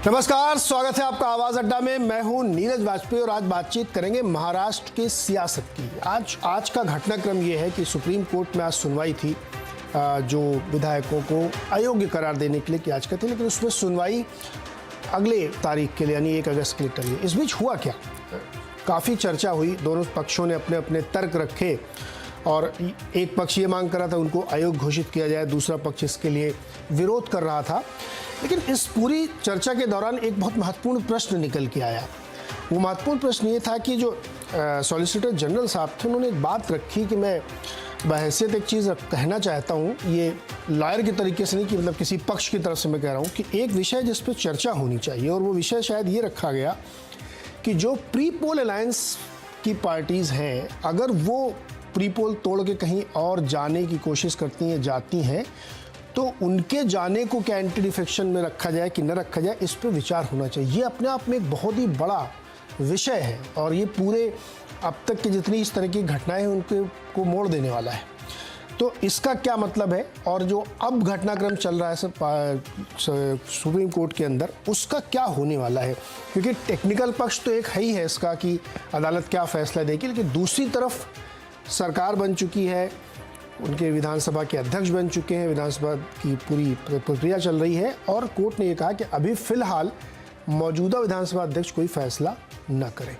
नमस्कार, स्वागत है आपका आवाज अड्डा में। मैं हूं नीरज वाजपेयी और आज बातचीत करेंगे महाराष्ट्र के सियासत की। आज का घटनाक्रम ये है कि सुप्रीम कोर्ट में आज सुनवाई थी जो विधायकों को अयोग्य करार देने के लिए की याचिका थी, लेकिन उसमें सुनवाई अगले तारीख के लिए यानी 1 अगस्त के लिए टली। इस बीच हुआ क्या, काफ़ी चर्चा हुई, दोनों पक्षों ने अपने अपने तर्क रखे और एक पक्ष ये मांग कर रहा था उनको अयोग्य घोषित किया जाए, दूसरा पक्ष इसके लिए विरोध कर रहा था। लेकिन इस पूरी चर्चा के दौरान एक बहुत महत्वपूर्ण प्रश्न निकल के आया। वो महत्वपूर्ण प्रश्न ये था कि जो सॉलिसिटर जनरल साहब थे उन्होंने एक बात रखी कि मैं बहैसियत एक चीज़ कहना चाहता हूँ, ये लॉयर के तरीके से नहीं कि मतलब किसी पक्ष की तरफ से मैं कह रहा हूँ कि एक विषय जिस पर चर्चा होनी चाहिए, और वो विषय शायद ये रखा गया कि जो प्री पोल अलायंस की पार्टीज़ हैं, अगर वो प्री पोल तोड़ के कहीं और जाने की कोशिश करती हैं, जाती हैं, तो उनके जाने को क्या एंटी डिफेक्शन में रखा जाए कि न रखा जाए, इस पर विचार होना चाहिए। ये अपने आप में एक बहुत ही बड़ा विषय है और ये पूरे अब तक की जितनी इस तरह की घटनाएं हैं उनके को मोड़ देने वाला है। तो इसका क्या मतलब है और जो अब घटनाक्रम चल रहा है सुप्रीम कोर्ट के अंदर, उसका क्या होने वाला है, क्योंकि टेक्निकल पक्ष तो एक है ही है इसका कि अदालत क्या फैसला देगी, लेकिन दूसरी तरफ सरकार बन चुकी है, उनके विधानसभा के अध्यक्ष बन चुके हैं, विधानसभा की पूरी प्रक्रिया चल रही है और कोर्ट ने ये कहा कि अभी फिलहाल मौजूदा विधानसभा अध्यक्ष कोई फैसला न करें।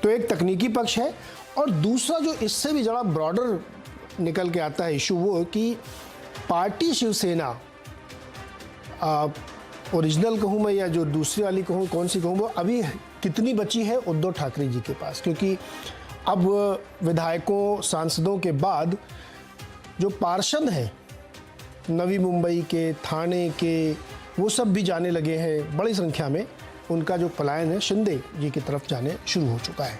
तो एक तकनीकी पक्ष है और दूसरा जो इससे भी ज़्यादा ब्रॉडर निकल के आता है इशू, वो कि पार्टी शिवसेना ओरिजिनल कहूँ मैं या जो दूसरी वाली कहूँ, कौन सी कहूँ, वो अभी कितनी बची है उद्धव ठाकरे जी के पास, क्योंकि अब विधायकों सांसदों के बाद जो पार्षद हैं नवी मुंबई के, थाने के, वो सब भी जाने लगे हैं बड़ी संख्या में। उनका जो पलायन है शिंदे जी की तरफ जाने शुरू हो चुका है।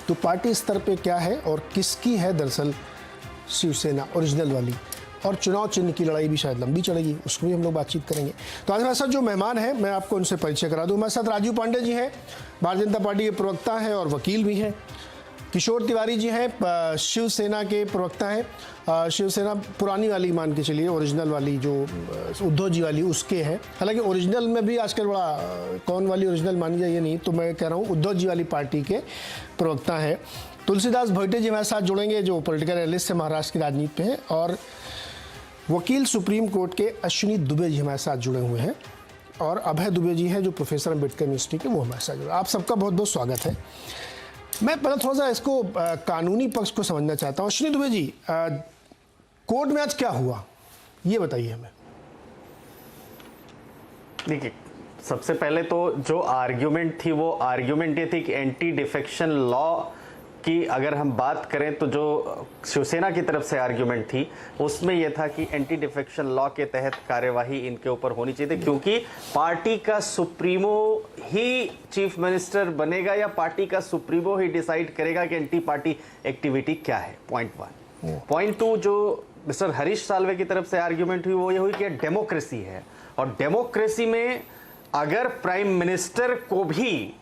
तो पार्टी स्तर पे क्या है और किसकी है दरअसल शिवसेना ओरिजिनल वाली, और चुनाव चिन्ह की लड़ाई भी शायद लंबी चलेगी, उसको भी हम लोग बातचीत करेंगे। तो आज हमारे साथ जो मेहमान हैं मैं आपको उनसे परिचय करा दूँ। हमारे साथ राजीव पांडे जी हैं, भारतीय जनता पार्टी के प्रवक्ता हैं और वकील भी हैं। किशोर तिवारी जी हैं, शिवसेना के प्रवक्ता हैं, शिवसेना पुरानी वाली मान के चलिए, ओरिजिनल वाली जो उद्धव जी वाली उसके हैं। हालांकि ओरिजिनल में भी आजकल बड़ा कौन वाली ओरिजिनल मानी जाए ये नहीं, तो मैं कह रहा हूँ उद्धव जी वाली पार्टी के प्रवक्ता हैं। तुलसीदास भोइटे जी हमारे साथ जुड़ेंगे जो पॉलिटिकल एनालिस्ट से महाराष्ट्र की राजनीति पे हैं, और वकील सुप्रीम कोर्ट के अश्विनी दुबे जी हमारे साथ जुड़े हुए हैं, और अभय दुबे जी हैं जो प्रोफेसर अम्बेडकर यूनिवर्सिटी के, वो हमारे साथ जुड़े। आप सबका बहुत बहुत स्वागत है। मैं पहले थोड़ा सा इसको कानूनी पक्ष को समझना चाहता हूँ। अश्विनी दुबे जी, कोर्ट में आज क्या हुआ ये बताइए हमें। देखिए, सबसे पहले तो जो आर्ग्यूमेंट थी वो आर्ग्यूमेंट ये थी कि एंटी डिफेक्शन लॉ की अगर हम बात करें तो जो शिवसेना की तरफ से आर्ग्यूमेंट थी उसमें यह था कि एंटी डिफेक्शन लॉ के तहत कार्यवाही इनके ऊपर होनी चाहिए थी, क्योंकि पार्टी का सुप्रीमो ही चीफ मिनिस्टर बनेगा या पार्टी का सुप्रीमो ही डिसाइड करेगा कि एंटी पार्टी एक्टिविटी क्या है। पॉइंट 1। पॉइंट 2, जो मिस्टर हरीश साल्वे की तरफ से आर्ग्यूमेंट हुई वो ये हुई कि डेमोक्रेसी है, और डेमोक्रेसी में अगर प्राइम मिनिस्टर को भी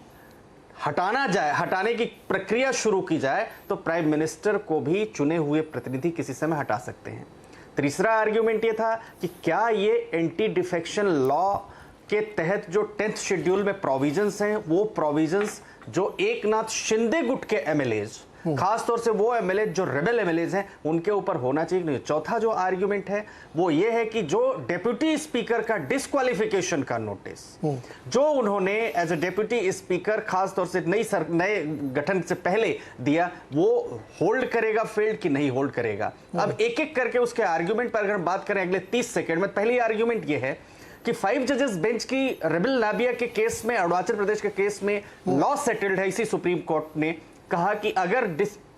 हटाना जाए, हटाने की प्रक्रिया शुरू की जाए, तो प्राइम मिनिस्टर को भी चुने हुए प्रतिनिधि किसी समय हटा सकते हैं। तीसरा आर्ग्यूमेंट ये था कि क्या ये एंटी डिफेक्शन लॉ के तहत जो 10th शेड्यूल में प्रोविजंस हैं, वो प्रोविजंस जो एकनाथ शिंदे गुट के एमएलएज, खास तौर से वो एमएलए जो रेबल एमएलएज हैं, उनके ऊपर होना चाहिए नहीं। चौथा जो आर्ग्यूमेंट है वो ये है कि जो डेप्यूटी स्पीकर का डिस्क्वालिफिकेशन का नोटिस जो उन्होंने एज ए डेप्यूटी स्पीकर खास तौर से नए गठन से पहले दिया, वो होल्ड करेगा फील्ड कि नहीं होल्ड करेगा। अब एक एक करके उसके आर्ग्यूमेंट पर अगर बात करें अगले 30 सेकेंड में, पहली आर्ग्यूमेंट ये है कि 5 जजेस बेंच की रेबल नाबिया के केस में, अरुणाचल प्रदेश के केस में लॉ सेटल्ड है। इसी सुप्रीम कोर्ट ने कहा कि अगर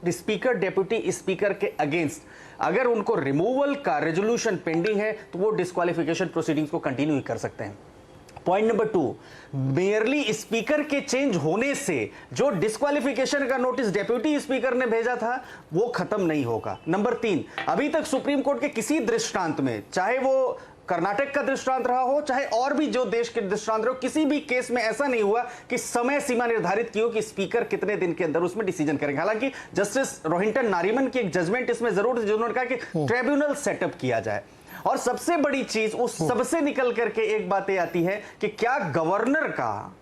स्पीकर डेप्यूटी स्पीकर के अगेंस्ट अगर उनको रिमूवल का रेजोल्यूशन पेंडिंग है तो वो डिस्क्वालिफिकेशन प्रोसीडिंग्स को कंटिन्यू कर सकते हैं। पॉइंट नंबर 2, मेयरली स्पीकर के चेंज होने से जो डिस्क्वालिफिकेशन का नोटिस डेप्यूटी स्पीकर ने भेजा था वो खत्म नहीं होगा। नंबर 3, अभी तक सुप्रीम कोर्ट के किसी दृष्टांत में, चाहे वो कर्नाटक का दृष्टांत रहा हो चाहे और भी जो देश के दृष्टांत रहे हो, किसी भी केस में ऐसा नहीं हुआ कि समय सीमा निर्धारित की हो कि स्पीकर कितने दिन के अंदर उसमें डिसीजन करेंगे। हालांकि जस्टिस रोहिंटन नारीमन की एक जजमेंट इसमें जरूर थी, जिन्होंने कहा कि ट्रिब्यूनल सेटअप किया जाए। और सबसे बड़ी चीज उस सबसे निकल करके एक बात ये आती है कि क्या गवर्नर का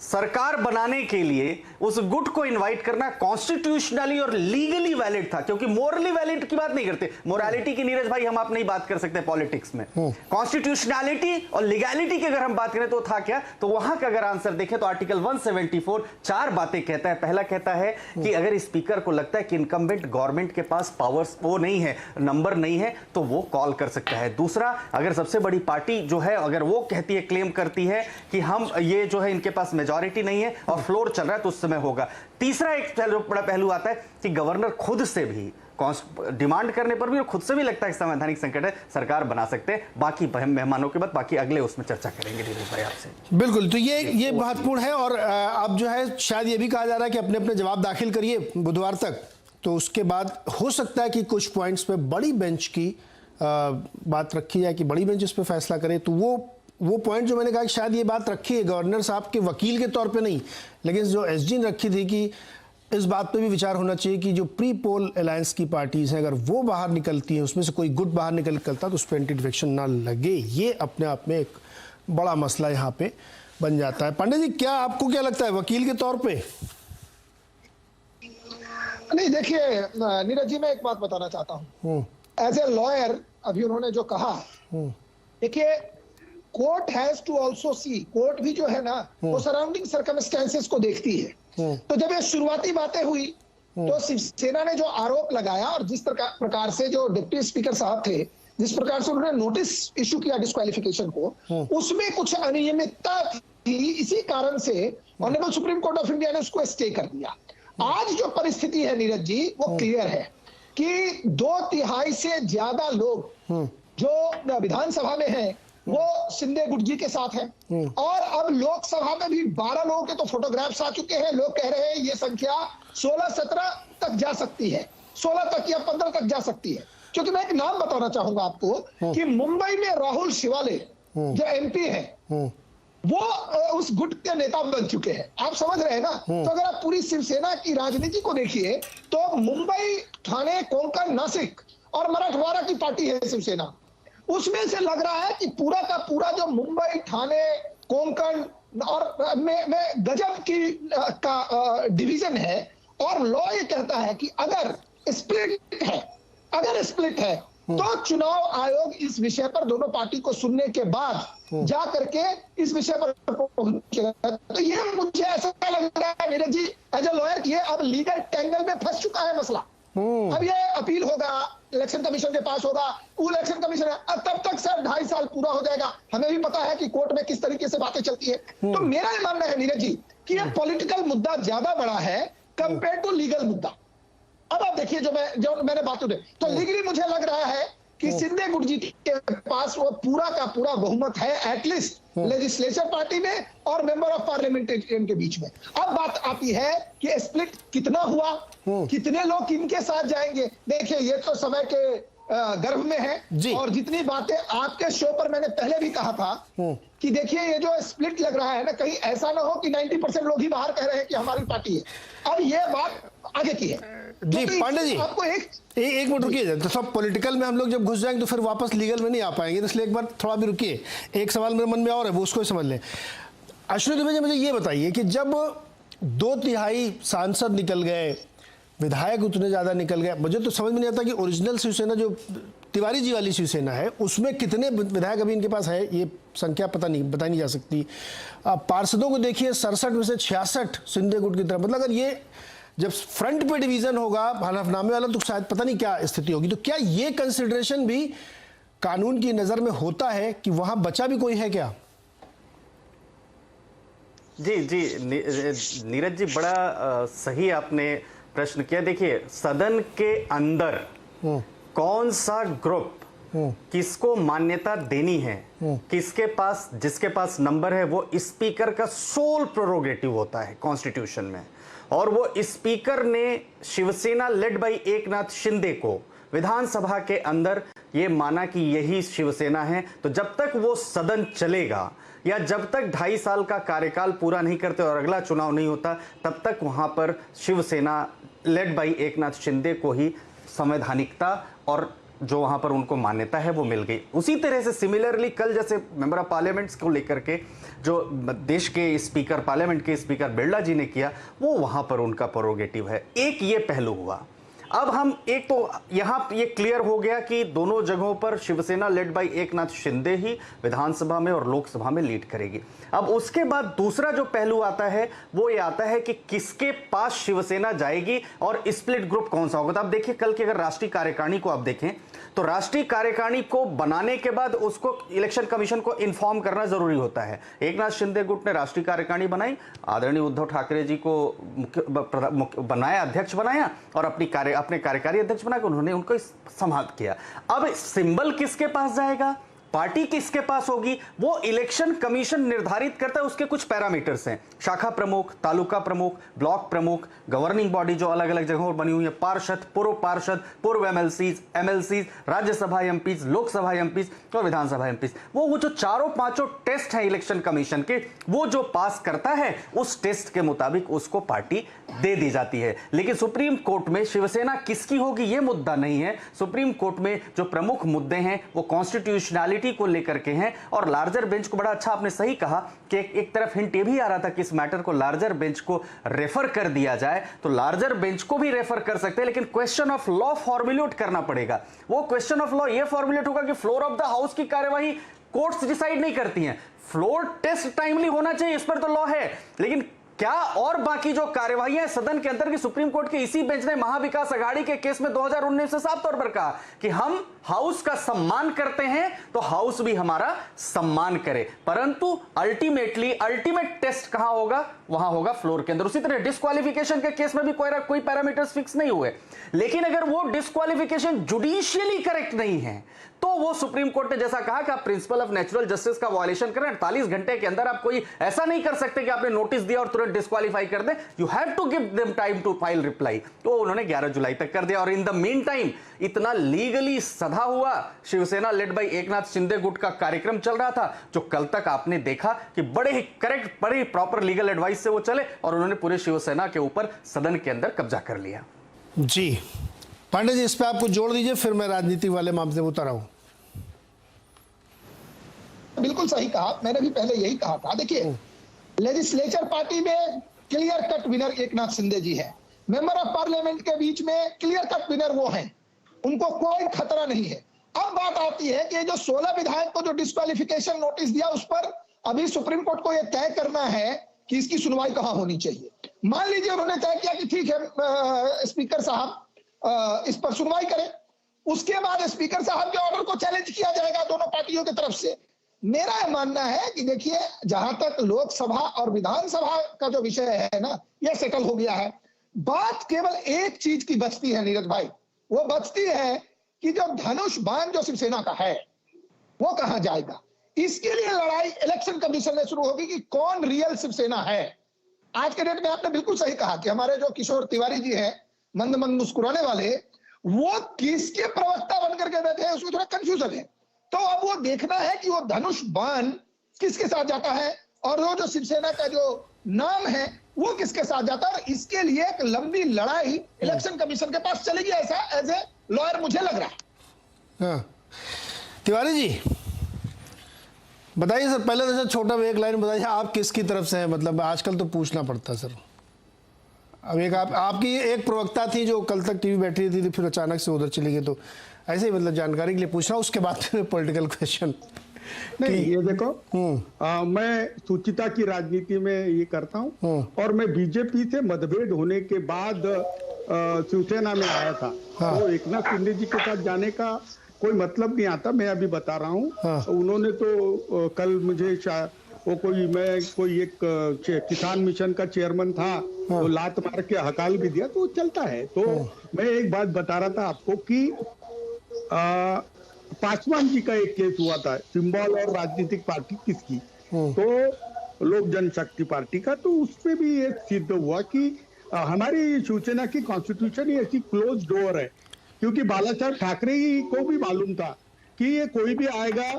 सरकार बनाने के लिए उस गुट को इनवाइट करना कॉन्स्टिट्यूशनली और लीगली वैलिड था, क्योंकि मोरली वैलिड की बात नहीं करते, मोरालिटी की नीरज भाई हम आप नहीं बात कर सकते पॉलिटिक्स में, कॉन्स्टिट्यूशनलिटी और लीगैलिटी की अगर हम बात करें तो था क्या, तो वहां का अगर आंसर देखें तो आर्टिकल 174 चार बातें कहता है। पहला कहता है कि अगर स्पीकर को लगता है कि इनकम्बेंट गवर्नमेंट के पास पावर्स वो नहीं है, नंबर नहीं है, तो वो कॉल कर सकता है। दूसरा, अगर सबसे बड़ी पार्टी जो है अगर वो कहती है, क्लेम करती है कि हम ये जो है इनके पास मेजॉरिटी नहीं है और फ्लोर चल रहा है, तो उस समय होगा। तीसरा एक बड़ा पहलू आता है कि गवर्नर खुद से भी डिमांड करने पर भी और खुद से भी लगता है कि संवैधानिक संकट है, सरकार बना सकते हैं। बाकी मेहमानों के बाद बाकी अगले उसमें चर्चा करेंगे धीरेन्द्र भाई आपसे। बिल्कुल, तो ये महत्वपूर्ण है और अब जो है शायद ये भी कहा जा रहा है कि अपने अपने जवाब दाखिल करिए बुधवार तक, तो उसके बाद हो सकता है कि कुछ पॉइंट्स पे बड़ी बेंच की बात रखी जाए कि बड़ी बेंच इस पर फैसला करे। तो वो पॉइंट जो मैंने कहा कि शायद ये बात रखी है गवर्नर साहब के वकील के तौर पे नहीं, लेकिन जो एसजी ने रखी थी कि इस बात पे भी विचार होना चाहिए कि जो प्री पोल अलायंस की पार्टीज हैं अगर वो बाहर निकलती हैं, उसमें से कोई गुट बाहर निकलता तो उस पर एंटी डिफेक्शन ना लगे। ये अपने आप में एक बड़ा मसला यहाँ पे बन जाता है। पांडे जी, क्या आपको क्या लगता है वकील के तौर पे? नहीं, देखिए नीरज जी, मैं एक बात बताना चाहता हूँ एज ए लॉयर। अभी उन्होंने जो कहा, देखिए court has to also see, court भी जो है ना वो सराउंडिंग सर्कमस्टेंसेस को देखती है। तो जब ये शुरुआती बातें हुई तो शिवसेना ने जो आरोप लगाया और जिस प्रकार से जो डिप्टी स्पीकर साहब थे, जिस प्रकार से उन्होंने नोटिस इशू किया डिस्क्वालिफिकेशन को, उसमें कुछ अनियमितता थी। इसी कारण से honourable supreme court of India ने उसको स्टे कर दिया। आज जो परिस्थिति है नीरज जी, वो क्लियर है कि 2/3 से ज्यादा लोग जो विधानसभा में हैं वो शिंदे गुट जी के साथ हैं और अब लोकसभा में भी 12 लोगों के तो फोटोग्राफ्स आ चुके हैं। लोग कह रहे हैं ये संख्या 16-17 तक जा सकती है, 16 तक या 15 तक जा सकती है। क्योंकि मैं एक नाम बताना चाहूंगा आपको कि मुंबई में राहुल शिवाले जो एमपी हैं वो उस गुट के नेता बन चुके हैं। आप समझ रहे हैं ना? तो अगर आप पूरी शिवसेना की राजनीति को देखिए तो मुंबई, ठाणे, कोंकण, नासिक और मराठवाड़ा की पार्टी है शिवसेना। उसमें से लग रहा है कि पूरा का पूरा जो मुंबई, ठाणे, कोंकण और में गजब की का डिवीजन है। और लॉ ये कहता है कि अगर स्प्लिट है तो चुनाव आयोग इस विषय पर दोनों पार्टी को सुनने के बाद जा करके इस विषय पर पहुंचेगा। तो ये मुझे ऐसा लग रहा है Neeraj ji as a lawyer, ये अब लीगल टेंगल में फंस चुका है मसला। अब ये अपील होगा, इलेक्शन कमीशन के पास होगा, वो इलेक्शन कमीशन है, तब तक सर 2.5 साल पूरा हो जाएगा। हमें भी पता है कि कोर्ट में किस तरीके से बातें चलती है। तो मेरा ये मानना है नीरज जी कि ये पॉलिटिकल मुद्दा ज्यादा बड़ा है कंपेयर टू लीगल मुद्दा। अब आप देखिए जो मैंने बात उठे, तो लीगली मुझे लग रहा है कि शिंदे गुट जी के पास वो पूरा का पूरा बहुमत है, एटलीस्ट लेजिस्लेचर पार्टी में और मेंबर ऑफ पार्लियामेंटेरियन के बीच में। अब बात आती है कि स्प्लिट कितना हुआ, कितने लोग किनके साथ जाएंगे। देखिए ये तो समय के गर्भ में है और जितनी बातें आपके शो पर मैंने पहले भी कहा था कि देखिए ये जो स्प्लिट लग रहा है ना, कहीं ऐसा ना हो कि 90% लोग ही बाहर कह रहे हैं कि हमारी पार्टी है। अब ये बात आगे की है जी। पांडे जी, आपको एक मिनट रुकिए। तो सब पॉलिटिकल में हम लोग जब घुस जाएंगे तो फिर वापस लीगल में नहीं आ पाएंगे, तो इसलिए एक बार थोड़ा भी रुकिए। एक सवाल मेरे मन में और है, वो उसको ही समझ लें। अश्विनी दुबे जी, मुझे ये बताइए कि जब 2/3 सांसद निकल गए, विधायक उतने ज्यादा निकल गए, मुझे तो समझ में नहीं आता कि ओरिजिनल शिवसेना जो तिवारी जी वाली शिवसेना है उसमें कितने विधायक अभी इनके पास है, ये संख्या बताई नहीं जा सकती। पार्षदों को देखिए 67 में से 66 शिंदे गुट की तरफ। मतलब अगर ये जब फ्रंट पे डिवीजन होगा हलफनामे वाला तो शायद पता नहीं क्या स्थिति होगी। तो क्या ये कंसिडरेशन भी कानून की नजर में होता है कि वहां बचा भी कोई है क्या? जी नीरज जी, बड़ा सही आपने प्रश्न किया। देखिए सदन के अंदर कौन सा ग्रुप किसको मान्यता देनी है, जिसके पास नंबर है, वो स्पीकर का सोल प्रोरोगेटिव होता है कॉन्स्टिट्यूशन में। और वो स्पीकर ने शिवसेना लेड बाई एकनाथ शिंदे को विधानसभा के अंदर ये माना कि यही शिवसेना है। तो जब तक वो सदन चलेगा या जब तक 2.5 साल का कार्यकाल पूरा नहीं करते और अगला चुनाव नहीं होता, तब तक वहां पर शिवसेना लेड बाई एकनाथ शिंदे को ही संवैधानिकता और जो वहां पर उनको मान्यता है वो मिल गई। उसी तरह से सिमिलरली कल जैसे मेंबर ऑफ पार्लियामेंट्स को लेकर के जो देश के स्पीकर, पार्लियामेंट के स्पीकर बिरला जी ने किया, वो वहां पर उनका प्रोरोगेटिव है। एक ये पहलू हुआ। अब हम एक तो यहां ये क्लियर हो गया कि दोनों जगहों पर शिवसेना लेड बाय एकनाथ शिंदे ही विधानसभा में और लोकसभा में लीड करेगी। अब उसके बाद दूसरा जो पहलू आता है वो ये आता है कि किसके पास शिवसेना जाएगी और स्प्लिट ग्रुप कौन सा होगा। तो आप देखिए कल की अगर राष्ट्रीय कार्यकारिणी को आप देखें तो राष्ट्रीय कार्यकारिणी को बनाने के बाद उसको इलेक्शन कमीशन को इन्फॉर्म करना जरूरी होता है। एकनाथ शिंदे गुट ने राष्ट्रीय कार्यकारिणी बनाई, आदरणीय उद्धव ठाकरे जी को बनाया, अध्यक्ष बनाया और अपने कार्यकारी अध्यक्ष बनाकर उन्होंने उनको संवाद किया। अब सिंबल किसके पास जाएगा, पार्टी किसके पास होगी, वो इलेक्शन कमीशन निर्धारित करता है। उसके कुछ पैरामीटर्स हैं, शाखा प्रमुख, तालुका प्रमुख, ब्लॉक प्रमुख, गवर्निंग बॉडी जो अलग अलग जगहों पर बनी हुई है, पार्षद, पूर्व MLCs, Rajya Sabha MPs, Lok Sabha MPs और विधानसभा एमपीज, वो जो चारों पांचों टेस्ट हैं इलेक्शन कमीशन के, वो जो पास करता है उस टेस्ट के मुताबिक उसको पार्टी दे दी जाती है। लेकिन सुप्रीम कोर्ट में शिवसेना किसकी होगी ये मुद्दा नहीं है। सुप्रीम कोर्ट में जो प्रमुख मुद्दे हैं वो कॉन्स्टिट्यूशनैलिटी को लेकर के हैं और लार्जर बेंच को, बड़ा अच्छा आपने सही कहा कि एक तरफ हिंट ये भी आ रहा था कि इस मैटर को लार्जर बेंच को रेफर कर दिया जाए, तो लार्जर बेंच को भी रेफर कर सकते हैं, लेकिन क्वेश्चन ऑफ लॉ फॉर्मुलेट करना पड़ेगा। वो क्वेश्चन ऑफ लॉ ये फॉर्मुलेट होगा कि फ्लोर ऑफ द हाउस की कार्यवाही कोर्ट्स डिसाइड नहीं करती हैं। फ्लोर टेस्ट टाइमली होना चाहिए, इस पर तो लॉ है, लेकिन क्या और बाकी जो कार्यवाही सदन के अंदर की सुप्रीम कोर्ट के इसी बेंच ने महाविकास आघाड़ी के केस में 2019 से साफ तौर पर कहा कि हम हाउस का सम्मान करते हैं तो हाउस भी हमारा सम्मान करे, परंतु अल्टीमेट टेस्ट कहां होगा, वहां होगा फ्लोर के अंदर। उसी तरह डिस्क्वालिफिकेशन के केस में भी कोई पैरामीटर्स फिक्स नहीं हुए, लेकिन अगर वो डिस्क्वालिफिकेशन जुडिशियली करेक्ट नहीं है तो वो सुप्रीम कोर्ट ने जैसा कहा कि आप प्रिंसिपल ऑफ नेचुरल जस्टिस का वायलेशन करें, 48 घंटे के अंदर आप कोई ऐसा नहीं कर सकते कि आपने नोटिस दिया और तुरंत डिस्क्वालीफाई कर दें। You have to give them time to file reply. तो उन्होंने 11 जुलाई तक कर दिया और इन द मीन टाइम इतना लीगली सधा हुआ शिवसेना लेड बाय एकनाथ शिंदे गुट का कार्यक्रम चल रहा था, जो कल तक आपने देखा कि बड़े ही करेक्ट, बड़े ही प्रॉपर लीगल एडवाइस से वो चले और उन्होंने पूरे शिवसेना के ऊपर सदन के अंदर कब्जा कर लिया। जी पांडे जी, इस पे आपको जोड़ दीजिए, फिर मैं राजनीति वाले मामले में उतर आऊं। बिल्कुल सही कहा, मैंने भी पहले यही कहा था। देखिए, लेजिस्लेचर पार्टी में clear cut winner Eknath Shinde ji हैं, मेंबर ऑफ पार्लियामेंट के बीच में क्लियर कट विनर वो हैं, उनको कोई खतरा नहीं है। अब बात आती है कि जो 16 विधायक को जो डिस्क्वालिफिकेशन नोटिस दिया, उस पर अभी सुप्रीम कोर्ट को यह तय करना है कि इसकी सुनवाई कहां होनी चाहिए। मान लीजिए उन्होंने तय किया कि ठीक है स्पीकर साहब इस पर सुनवाई करें, उसके बाद स्पीकर साहब के ऑर्डर को चैलेंज किया जाएगा दोनों पार्टियों की तरफ से। मेरा यह मानना है कि देखिए, जहां तक लोकसभा और विधानसभा का जो विषय है ना, यह सेटल हो गया है। बात केवल एक चीज की बचती है नीरज भाई, वो बचती है कि जो धनुष बाण जो शिवसेना का है वो कहां जाएगा। इसके लिए लड़ाई इलेक्शन कमीशन में शुरू होगी कि कौन रियल शिवसेना है। आज के डेट में आपने बिल्कुल सही कहा कि हमारे जो किशोर तिवारी जी हैं, मंद मंद मुस्कुराने वाले, वो किसके प्रवक्ता बनकर के बैठे हैं, उसमें थोड़ा कंफ्यूजन है। तो अब वो देखना है कि वो धनुष बाण किसके साथ जाता है और वो जो शिवसेना का जो नाम है वो किसके साथ जाता है। और इसके लिए एक लंबी लड़ाई इलेक्शन कमीशन के पास चलेगी, ऐसा एज ए लॉयर मुझे लग रहा है। हाँ। तिवारी जी बताइए सर, पहले तो सर छोटा एक लाइन बताइए, आप किसकी तरफ से हैं? मतलब आजकल तो पूछना पड़ता है सर। अब एक आपकी एक प्रवक्ता थी जो कल तक टीवी बैठी थी, फिर अचानक से उधर चली गई, तो ऐसे ही मतलब जानकारी के लिए पूछ रहा हूँ, उसके बाद फिर पॉलिटिकल क्वेश्चन। नहीं, ये देखो, मैं सुचिता की राजनीति में ये करता हूँ और मैं बीजेपी से मतभेद होने के बाद शिवसेना में आया था। हाँ। तो एकनाथ शिंदे जी के साथ जाने का कोई मतलब नहीं आता, मैं अभी बता रहा हूँ। हाँ। उन्होंने तो कल मुझे वो कोई एक किसान मिशन का चेयरमैन था। हाँ। तो लात मार के हकाल भी दिया, तो चलता है। तो मैं एक बात बता रहा था आपको कि पासवान जी का एक केस हुआ था, सिंबल और राजनीतिक पार्टी किसकी, तो लोक जनशक्ति पार्टी का। तो उसमें भी ये सिद्ध हुआ कि हमारी शिवसेना की कॉन्स्टिट्यूशन ही ऐसी क्लोज डोर है, क्योंकि बाला साहब ठाकरे को भी मालूम था कि ये कोई भी आएगा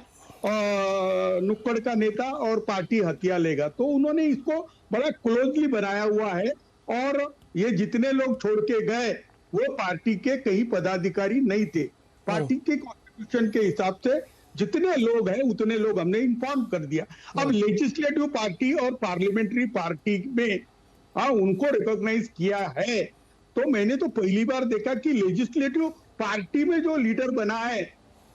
नुक्कड़ का नेता और पार्टी हथिया लेगा, तो उन्होंने इसको बड़ा क्लोजली बनाया हुआ है। और ये जितने लोग छोड़ के गए वो पार्टी के कई पदाधिकारी नहीं थे, पार्टी के कॉन्स्टिट्यूशन के हिसाब से जितने लोग हैं उतने लोग हमने इन्फॉर्म कर दिया। अब लेजिस्लेटिव पार्टी और पार्लियामेंट्री पार्टी में उनको रिकॉग्नाइज किया है। तो मैंने तो पहली बार देखा कि लेजिस्लेटिव पार्टी में जो लीडर बना है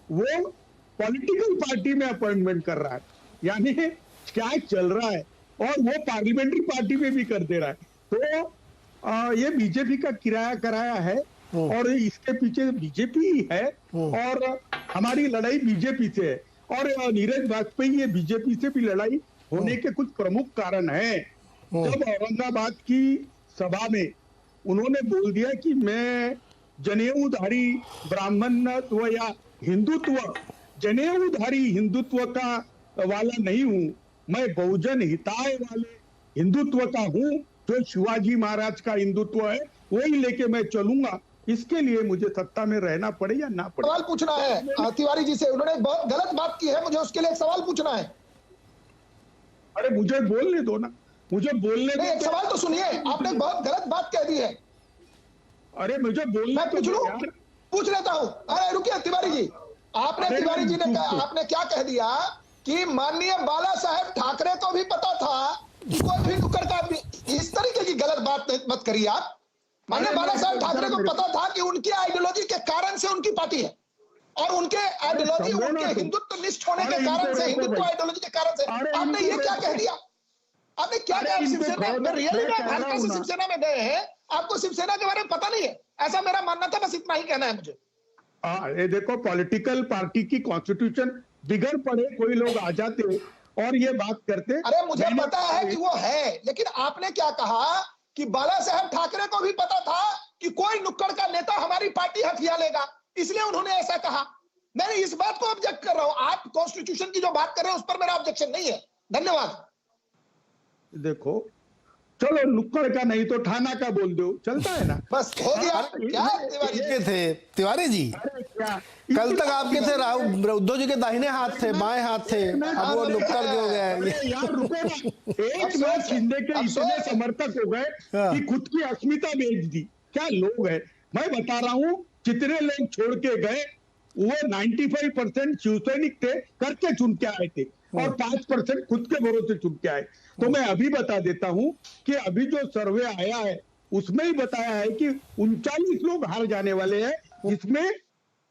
वो पॉलिटिकल पार्टी में अपॉइंटमेंट कर रहा है, यानी क्या चल रहा है, और वो पार्लियामेंट्री पार्टी में भी कर दे रहा है। तो ये बीजेपी का किराया कराया है और इसके पीछे बीजेपी ही है और हमारी लड़ाई बीजेपी से है। और नीरज वाजपेयी ये बीजेपी से भी लड़ाई होने के कुछ प्रमुख कारण है। जब औरंगाबाद की सभा में उन्होंने बोल दिया कि मैं जनेऊधारी ब्राह्मणत्व या हिंदुत्व, जनेऊधारी हिंदुत्व का वाला नहीं हूं, मैं बहुजन हिताय वाले हिंदुत्व का हूं, जो शिवाजी महाराज का हिंदुत्व है वही लेके मैं चलूंगा, इसके लिए मुझे सत्ता में रहना पड़े या ना पड़े। सवाल पूछना है तिवारी जी से, उन्होंने बहुत गलत बात की है, मुझे उसके लिए एक सवाल पूछना है। अरे मुझे बोलने दो ना, मुझे बोलने दो। एक सवाल तो सुनिए, आपने बहुत गलत बात कह दी है। अरे मुझे बोलने मैं पूछ लूं? पूछ लेता हूं। अरे रुकिए तिवारी जी, आपने तिवारी जी ने कहा, आपने क्या कह दिया कि माननीय बाला साहेब ठाकरे को भी पता था कि कोई भी नुक्कड़ का आदमी, इस तरीके की गलत बात मत करिए आप। माननीय बाला साहेब ठाकरे को पता था कि उनकी आइडियोलॉजी के कारण से उनकी पार्टी है और उनके आइडियोलॉजी, उनके हिंदुत्व निष्ठ होने के कारण से, हिंदुत्व आइडियोलॉजी के कारण से आपने ये क्या कह दिया? आपने क्या कहा? शिवसेना में रियली में भाजपा से शिवसेना में गए हैं, आपको शिवसेना के बारे में पता नहीं है, ऐसा मेरा मानना था। बस इतना ही कहना है मुझे। ये देखो, पॉलिटिकल पार्टी की कॉन्स्टिट्यूशन बिगड़ पड़े, कोई लोग आ जाते और ये बात करते। अरे मुझे पता है कि वो है, लेकिन आपने क्या कहा कि बाला साहेब ठाकरे को भी पता था कि कोई नुक्कड़ का नेता हमारी पार्टी हथिया लेगा, इसलिए उन्होंने ऐसा कहा। मैं इस बात को ऑब्जेक्ट कर रहा हूं। आप कॉन्स्टिट्यूशन की जो बात कर रहे हैं उस पर मेरा ऑब्जेक्शन नहीं है। धन्यवाद। देखो चलो, नुक्कड़ का नहीं तो थाना का बोल दो, चलता है ना। बस हो गया। क्या तिवारी जी थे तिवारी जी? कल तक आपके थे राहुल उद्धव जी के दाहिने हाथ थे, बाएं हाथ थे, अब वो नुक्कड़ हो गए। यार रुको ना, एक नाथ शिंदे के इतने समर्थक हो गए कि खुद की अस्मिता बेच दी। क्या लोग है, मैं बता रहा हूं, जितने लोग छोड़ के गए वो 95% शिवसैनिक थे, करके चुन के आए थे और 5% खुद के भरोसे चुन के आए। तो मैं अभी बता देता हूं कि अभी जो सर्वे आया है उसमें ही बताया है कि 39 लोग हार जाने वाले हैं,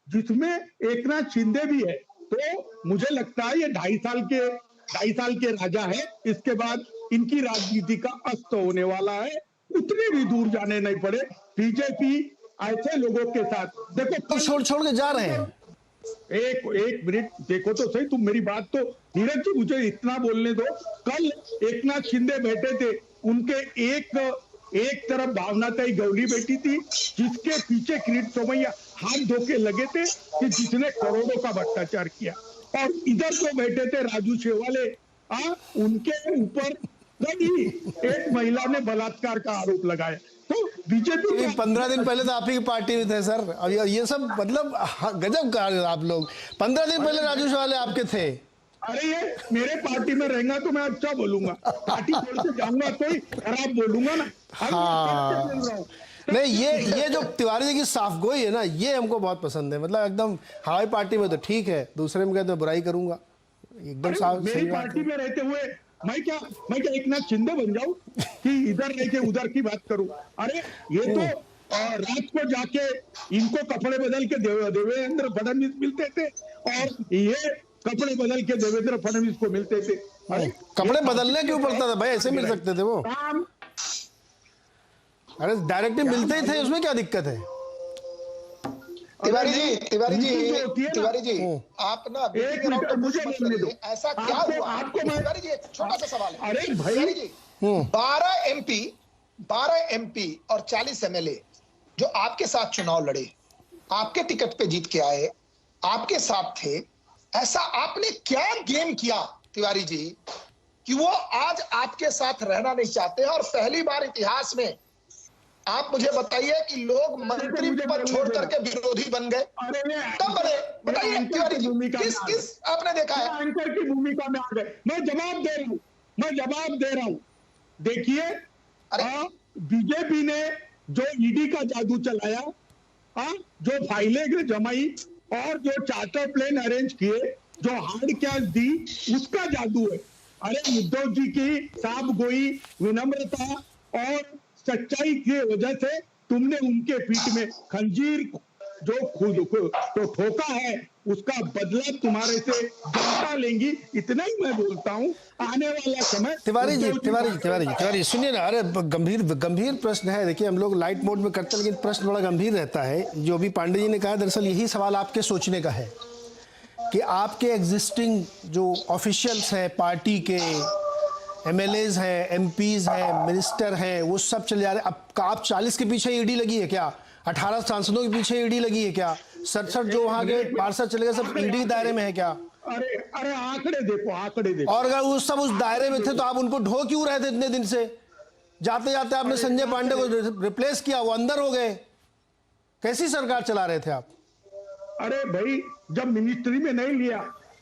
जिसमें एकनाथ शिंदे भी है। तो मुझे लगता है ये 2.5 साल के राजा है, इसके बाद इनकी राजनीति का अस्त होने वाला है। उतने भी दूर जाने नहीं पड़े। बीजेपी ऐसे लोगों के साथ, देखो छोड़ के जा रहे हैं। एक मिनट देखो तो सही, तुम मेरी बात तो, नीरज जी मुझे इतना बोलने दो। कल एकनाथ शिंदे बैठे थे, उनके एक तरफ भावनाताई गौरी बैठी थी, जिसके पीछे किरीट सोमैया हाथ धोके लगे थे कि जिसने करोड़ों का भ्रष्टाचार किया, और इधर जो बैठे थे राजू शेवाले, उनके ऊपर कभी एक महिला ने बलात्कार का आरोप लगाया। तो बीजेपी 15 दिन पहले तो आप ही की पार्टी में थे सर। अब ये सब मतलब गजब कर आप लोग। 15 दिन पहले राजू शेवाले आपके थे। अरे ये मेरे पार्टी में रहेगा तो मैं अच्छा बोलूंगा, पार्टी छोड़ के जाऊंगा तो खराब बोलूंगा ना। हाँ नहीं, ये जो तिवारी जी की साफगोई है ना, ये हमको बहुत पसंद है। मतलब एकदम हमारी पार्टी में तो ठीक है, दूसरे में कहते बुराई करूंगा, एकदम साफ। मेरी पार्टी में रहते हुए मैं क्या एकनाथ शिंदे बन जाऊं कि इधर रह के उधर की बात करूं? अरे ये तो रात को जाके इनको कपड़े बदल के देवेंद्र फडणवीस मिलते थे और ये कपड़े बदल के देवेंद्र फडणवीस को मिलते थे। अरे कपड़े बदलने क्यों पड़ता था भाई? ऐसे मिल सकते थे वो। अरे डायरेक्टली मिलते ही थे, उसमें क्या दिक्कत है? तिवारी जी आप ना मुझे ऐसा क्या हुआ? आपको तिवारी जी एक छोटा सा सवाल है। अरे भाई जी 12 एमपी और 40 एमएलए जो आपके साथ चुनाव लड़े, आपके टिकट पे जीत के आए, आपके साथ थे, ऐसा आपने क्या गेम किया तिवारी जी कि वो आज आपके साथ रहना नहीं चाहते हैं? और पहली बार इतिहास में आप मुझे बताइए कि लोग मंत्री पद छोड़ करके विरोधी बन गए, तब बने। बताइए तिवारी जी, किस आपने देखा है? एंकर की भूमिका में आ गए। मैं जवाब दे रहा हूं। देखिए, बीजेपी ने जो ईडी का जादू चलाया, जो फाइलें जमाई, और जो चार्टर प्लेन अरेंज किए, जो हार्ड कैश दी, उसका जादू है। अरे उद्धव जी की साफ गोई, विनम्रता और सच्चाई की वजह से तुमने उनके पीठ में खंजीर जो खुद तो ठोका है, उसका बदला तुम्हारे से जनता लेंगी। इतना ही मैं बोलता हूं। आने वाला समय तिवारी जी सुनिए ना, अरे गंभीर प्रश्न है। देखिए हम लोग लाइट मोड में करते हैं, लेकिन प्रश्न बड़ा गंभीर रहता है। जो अभी पांडे जी ने कहा, दरअसल यही सवाल आपके सोचने का है कि आपके एग्जिस्टिंग जो ऑफिशियल्स हैं, पार्टी के एमएलएज हैं, एमपीज हैं, मिनिस्टर हैं, वो सब चले जा रहे हैं। अब आप 40 के पीछे ईडी लगी है क्या? 18 सांसदों के पीछे ईडी लगी है क्या? 67 जो वहां के पार्षद चले गए सब ईडी दायरे में है क्या? अरे आंकड़े देखो। और अगर वो सब उस दायरे में थे तो आप उनको ढो क्यों रहे थे इतने दिन से? जाते जाते आपने संजय पांडे को रिप्लेस किया, वो अंदर हो गए। कैसी सरकार चला रहे थे आप? अरे भाई, जब मिनिस्ट्री में नहीं लिया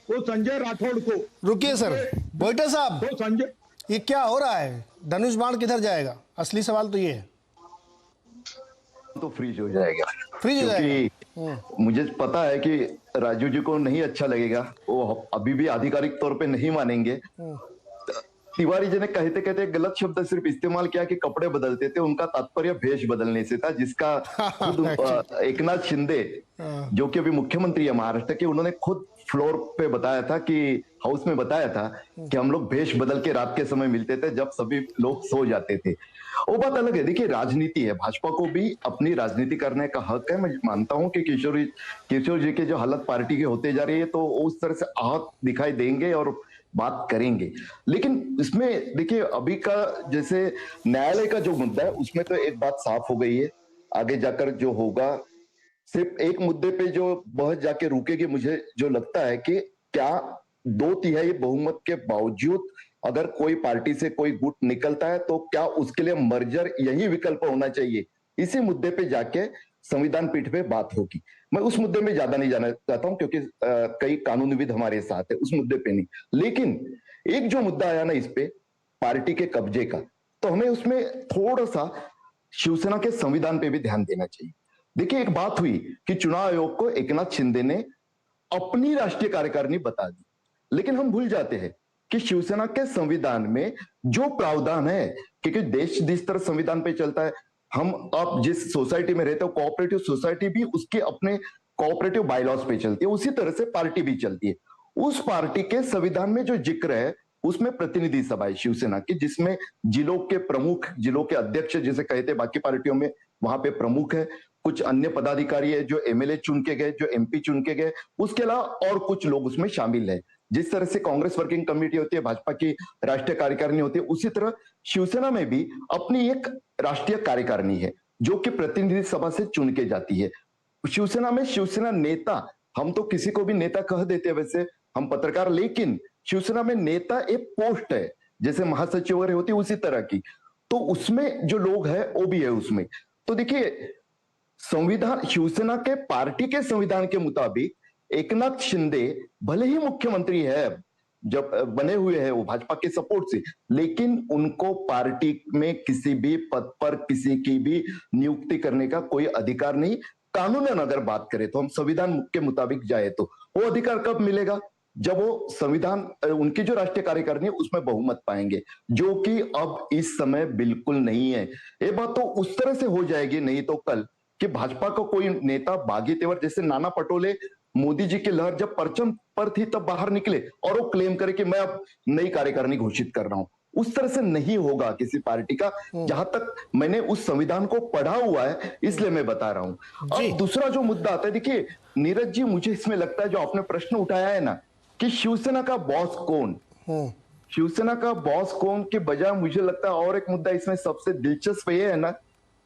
वो संजय राठौड़ को। रुकिए सर, बोइटे साहब, तो संजय, ये क्या हो रहा है? धनुष बाण किधर जाएगा? असली सवाल तो ये है। तो फ्रीज हो जाएगा, क्योंकि मुझे पता है कि राजू जी को नहीं अच्छा लगेगा, वो अभी भी आधिकारिक तौर पे नहीं मानेंगे। तिवारी जी ने कहते कहते गलत शब्द सिर्फ इस्तेमाल किया कि कपड़े बदलते थे, उनका तात्पर्य भेष बदलने से था, जिसका खुद एकनाथ शिंदे जो कि अभी मुख्यमंत्री है महाराष्ट्र के, उन्होंने खुद फ्लोर पे बताया था कि हाउस में बताया था कि हम लोग भेष बदल के रात के समय मिलते थे जब सभी लोग सो जाते थे। वो बात अलग है। देखिए राजनीति है, भाजपा को भी अपनी राजनीति करने का हक है। मैं मानता हूं कि किशोर जी के जो हालत पार्टी के होते जा रही है तो उस तरह से आहत दिखाई देंगे और बात करेंगे। लेकिन इसमें देखिए अभी का जैसे न्यायालय का जो मुद्दा है उसमें तो एक बात साफ हो गई है, आगे जाकर जो होगा सिर्फ एक मुद्दे पे जो बहस जाके रुकेगी। मुझे जो लगता है कि क्या 2/3 बहुमत के बावजूद अगर कोई पार्टी से कोई गुट निकलता है तो क्या उसके लिए मर्जर यही विकल्प होना चाहिए, इसी मुद्दे पे जाके संविधान पीठ पे बात होगी। मैं उस मुद्दे में ज्यादा नहीं जाना चाहता हूं क्योंकि कई कानूनविद हमारे साथ है, उस मुद्दे पे नहीं। लेकिन एक जो मुद्दा आया ना इस पे पार्टी के कब्जे का, तो हमें उसमें थोड़ा सा शिवसेना के संविधान पे भी ध्यान देना चाहिए। देखिए एक बात हुई कि चुनाव आयोग को एकनाथ शिंदे ने अपनी राष्ट्रीय कार्यकारिणी बता दी, लेकिन हम भूल जाते हैं कि शिवसेना के संविधान में जो प्रावधान है, क्योंकि देश जिस तरह संविधान पे चलता है, हम आप जिस सोसाइटी में रहते हो कोऑपरेटिव सोसाइटी भी उसके अपने कोऑपरेटिव बायलॉज पे चलती है, उसी तरह से पार्टी भी चलती है। उस पार्टी के संविधान में जो जिक्र है उसमें प्रतिनिधि सभा है शिवसेना की, जिसमें जिलों के प्रमुख, जिलों के अध्यक्ष जिसे कहते हैं, बाकी पार्टियों में वहां पे प्रमुख है, कुछ अन्य पदाधिकारी है जो एमएलए चुन के गए, जो एमपी चुन के गए, उसके अलावा और कुछ लोग उसमें शामिल है। जिस तरह से कांग्रेस वर्किंग कमेटी होती है, भाजपा की राष्ट्रीय कार्यकारिणी होती है, उसी तरह शिवसेना में भी अपनी एक राष्ट्रीय कार्यकारिणी है जो कि प्रतिनिधि सभा से चुन के जाती है। शिवसेना में शिवसेना नेता, हम तो किसी को भी नेता कह देते हैं वैसे हम पत्रकार, लेकिन शिवसेना में नेता एक पोस्ट है, जैसे महासचिव वगैरह होती है उसी तरह की, तो उसमें जो लोग हैं वो भी है उसमें। तो देखिए संविधान, शिवसेना के पार्टी के संविधान के मुताबिक एकनाथ शिंदे भले ही मुख्यमंत्री है, जब बने हुए हैं वो भाजपा के सपोर्ट से, लेकिन उनको पार्टी में किसी भी पद पर किसी की भी नियुक्ति करने का कोई अधिकार नहीं। कानूनन अगर बात करें तो हम संविधान के मुताबिक जाए तो वो अधिकार कब मिलेगा, जब वो संविधान उनकी जो राष्ट्रीय कार्यकारिणी है उसमें बहुमत पाएंगे, जो कि अब इस समय बिल्कुल नहीं है। ये बात तो उस तरह से हो जाएगी नहीं तो कल कि भाजपा का कोई नेता बागी तेवर, जैसे नाना पटोले मोदी जी की लहर जब परचम पर थी तब बाहर निकले और वो क्लेम करे कि मैं अब नई कार्यकारिणी घोषित कर रहा हूं। उस तरह से नहीं होगा किसी पार्टी का, जहां तक मैंने उस संविधान को पढ़ा हुआ है इसलिए मैं बता रहा हूं। अब दूसरा जो मुद्दा आता है, देखिए नीरज जी, मुझे इसमें लगता है जो आपने प्रश्न उठाया है ना कि शिवसेना का बॉस कौन, शिवसेना का बॉस कौन के बजाय मुझे लगता है और एक मुद्दा इसमें सबसे दिलचस्प ये है ना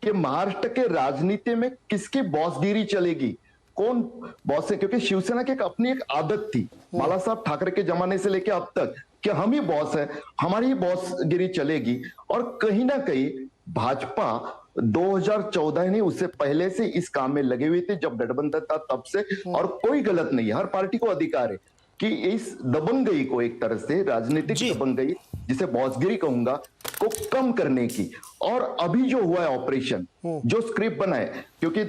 कि महाराष्ट्र के राजनीति में किसकी बॉसगिरी चलेगी, कौन बॉस है। क्योंकि शिवसेना की अपनी एक आदत थी बाला साहब ठाकरे के जमाने से लेकर अब तक कि हम ही बॉस है, हमारी ही बॉसगिरी चलेगी। और कहीं ना कहीं भाजपा 2014 नहीं उससे पहले से इस काम में लगे हुए थे, जब गठबंधन था तब से, और कोई गलत नहीं है, हर पार्टी को अधिकार है कि इस दबंगई को, एक तरह से राजनीतिक दबंगई जिसे बॉसगिरी कहूंगा, को कम करने की। और अभी जो हुआ है ऑपरेशन, जो स्क्रिप्ट बना है, क्योंकि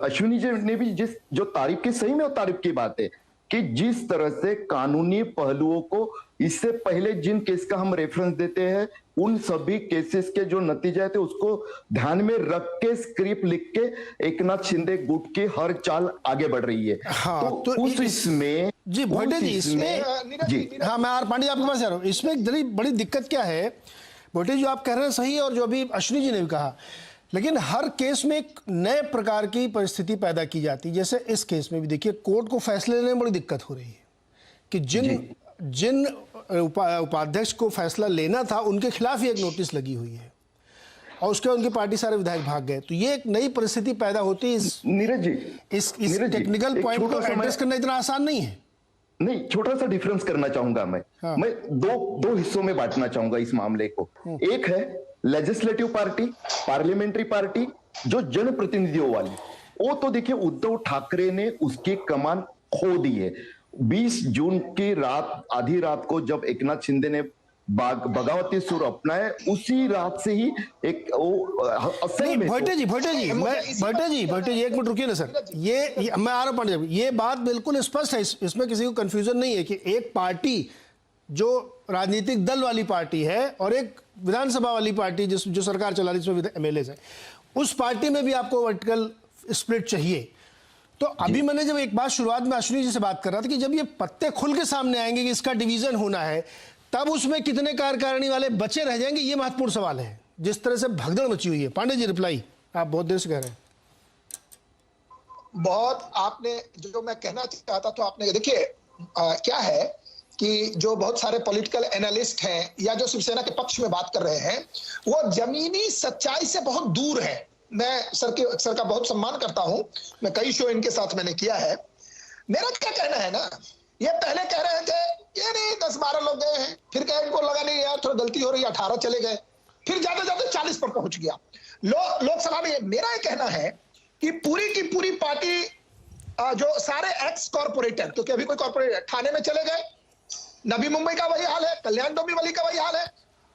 अश्विनी जी ने भी जो तारीफ की, सही में वो तारीफ की बात है कि जिस तरह से कानूनी पहलुओं को इससे पहले जिन केस का हम रेफरेंस देते हैं उन सभी केसेस के जो नतीजे थे उसको ध्यान में रख के स्क्रिप्ट लिख के एकनाथ शिंदे गुट की हर चाल आगे बढ़ रही है। हाँ, तो उस इसमें जी भोटे जी, इसमें जी हाँ, मैं आर पांडे आपके पास जा रहा हूँ। इसमें एक बड़ी दिक्कत क्या है भोटे जी, आप कह रहे हैं सही, और जो अभी अश्विनी जी ने भी कहा, लेकिन हर केस में एक नए प्रकार की परिस्थिति पैदा की जाती है। जैसे इस केस में भी देखिए, कोर्ट को फैसले लेने में बड़ी दिक्कत हो रही है कि जिन उपाध्यक्ष को फैसला लेना था उनके खिलाफ ही एक नोटिस लगी हुई है और उसके बाद उनकी पार्टी सारे विधायक भाग गए। तो ये एक नई परिस्थिति पैदा होती है। नीरज जी, इस टेक्निकल पॉइंट को एड्रेस करना इतना आसान नहीं है। नहीं, छोटा सा डिफरेंस करना चाहूंगा मैं। हाँ। मैं दो हिस्सों में बांटना चाहूंगा इस मामले को। एक है लेजिस्लेटिव पार्टी, पार्लियामेंट्री पार्टी, जो जनप्रतिनिधियों वाली। वो तो देखिए उद्धव ठाकरे ने उसकी कमान खो दी है। 20 जून की रात, आधी रात को जब एकनाथ शिंदे ने बगावती सुर अपनाए, उसी रात से ही एक असल में भट्टे जी एक मिनट रुकिए ना सर। ये मैं आ रहा हूं पांडे, ये बात बिल्कुल स्पष्ट है, इसमें किसी को कंफ्यूजन नहीं है कि एक पार्टी जो राजनीतिक दल वाली पार्टी है और एक विधानसभा वाली पार्टी जो सरकार चला रही है, जिसमें एमएलए है, उस पार्टी में भी आपको वर्टिकल स्प्लिट चाहिए। तो अभी मैंने जब एक बात शुरुआत में अश्विनी जी से बात कर रहा था कि जब ये पत्ते खुल के सामने आएंगे कि इसका डिवीजन होना है, तब उसमें कितने कार्यकारिणी वाले बचे रह जाएंगे, ये महत्वपूर्ण सवाल है। जिस तरह से भगदड़ मची हुई है। पांडे जी रिप्लाई, आप बहुत देर से कह रहे हैं। बहुत आपने जो मैं कहना चाहता तो आपने देखिए क्या है कि जो बहुत सारे पॉलिटिकल एनालिस्ट हैं या जो शिवसेना के पक्ष में बात कर रहे हैं, वो जमीनी सच्चाई से बहुत दूर है। मैं सर का बहुत सम्मान करता हूं, मैं कई शो इनके साथ मैंने किया है। मेरा क्या कहना है ना, ये पहले कह रहे थे ये नहीं 10-12 लोग गए हैं, फिर कहे इनको लगा नहीं यार थोड़ा गलती हो रही है, 18 चले गए, फिर जाते जाते 40 पर पहुंच गया लोकसभा में। मेरा ये कहना है कि पूरी की पूरी पार्टी जो सारे एक्स कॉर्पोरेटर, क्योंकि अभी कोई कॉर्पोरेटर थाने में चले गए, नवी मुंबई का वही हाल है, कल्याण डोंबिवली का वही हाल है,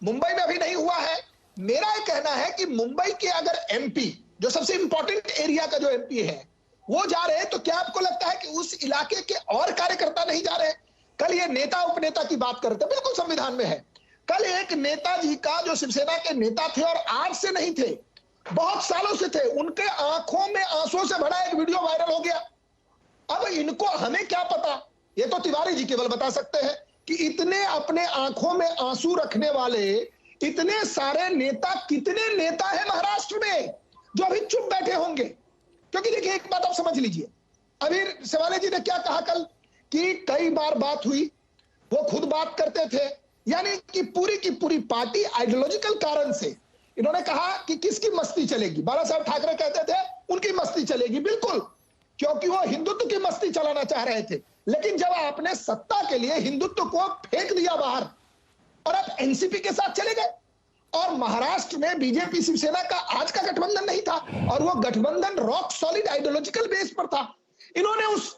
मुंबई में अभी नहीं हुआ है। मेरा ये कहना है कि मुंबई के अगर एमपी, जो सबसे इंपॉर्टेंट एरिया का जो एमपी है, वो जा रहे हैं, तो क्या आपको लगता है कि उस इलाके के और कार्यकर्ता नहीं जा रहे? कल ये नेता उपनेता की बात करते, बिल्कुल संविधान में है। कल एक नेताजी का जो शिवसेना के नेता थे और आज से नहीं थे, बहुत सालों से थे, उनके आंखों में आंसुओं से भरा एक वीडियो वायरल हो गया। अब इनको हमें क्या पता, ये तो तिवारी जी केवल बता सकते हैं कि इतने अपने आंखों में आंसू रखने वाले इतने सारे नेता, कितने नेता है महाराष्ट्र में जो अभी चुप बैठे होंगे। क्योंकि देखिए एक बात आप समझ लीजिए, अभी शिवाले जी ने क्या कहा कल कि कई बार बात हुई, वो खुद बात करते थे, यानी कि पूरी की पूरी पार्टी आइडियोलॉजिकल कारण से इन्होंने कहा कि किसकी मस्ती चलेगी। बाला साहब ठाकरे कहते थे उनकी मस्ती चलेगी, बिल्कुल, क्योंकि वो हिंदुत्व की मस्ती चलाना चाह रहे थे। लेकिन जब आपने सत्ता के लिए हिंदुत्व को फेंक दिया बाहर और आप एनसीपी के साथ चले गए, और महाराष्ट्र में बीजेपी शिवसेना का आज का गठबंधन नहीं था, और वो गठबंधन रॉक सॉलिड आइडियोलॉजिकल बेस पर था। इन्होंने उस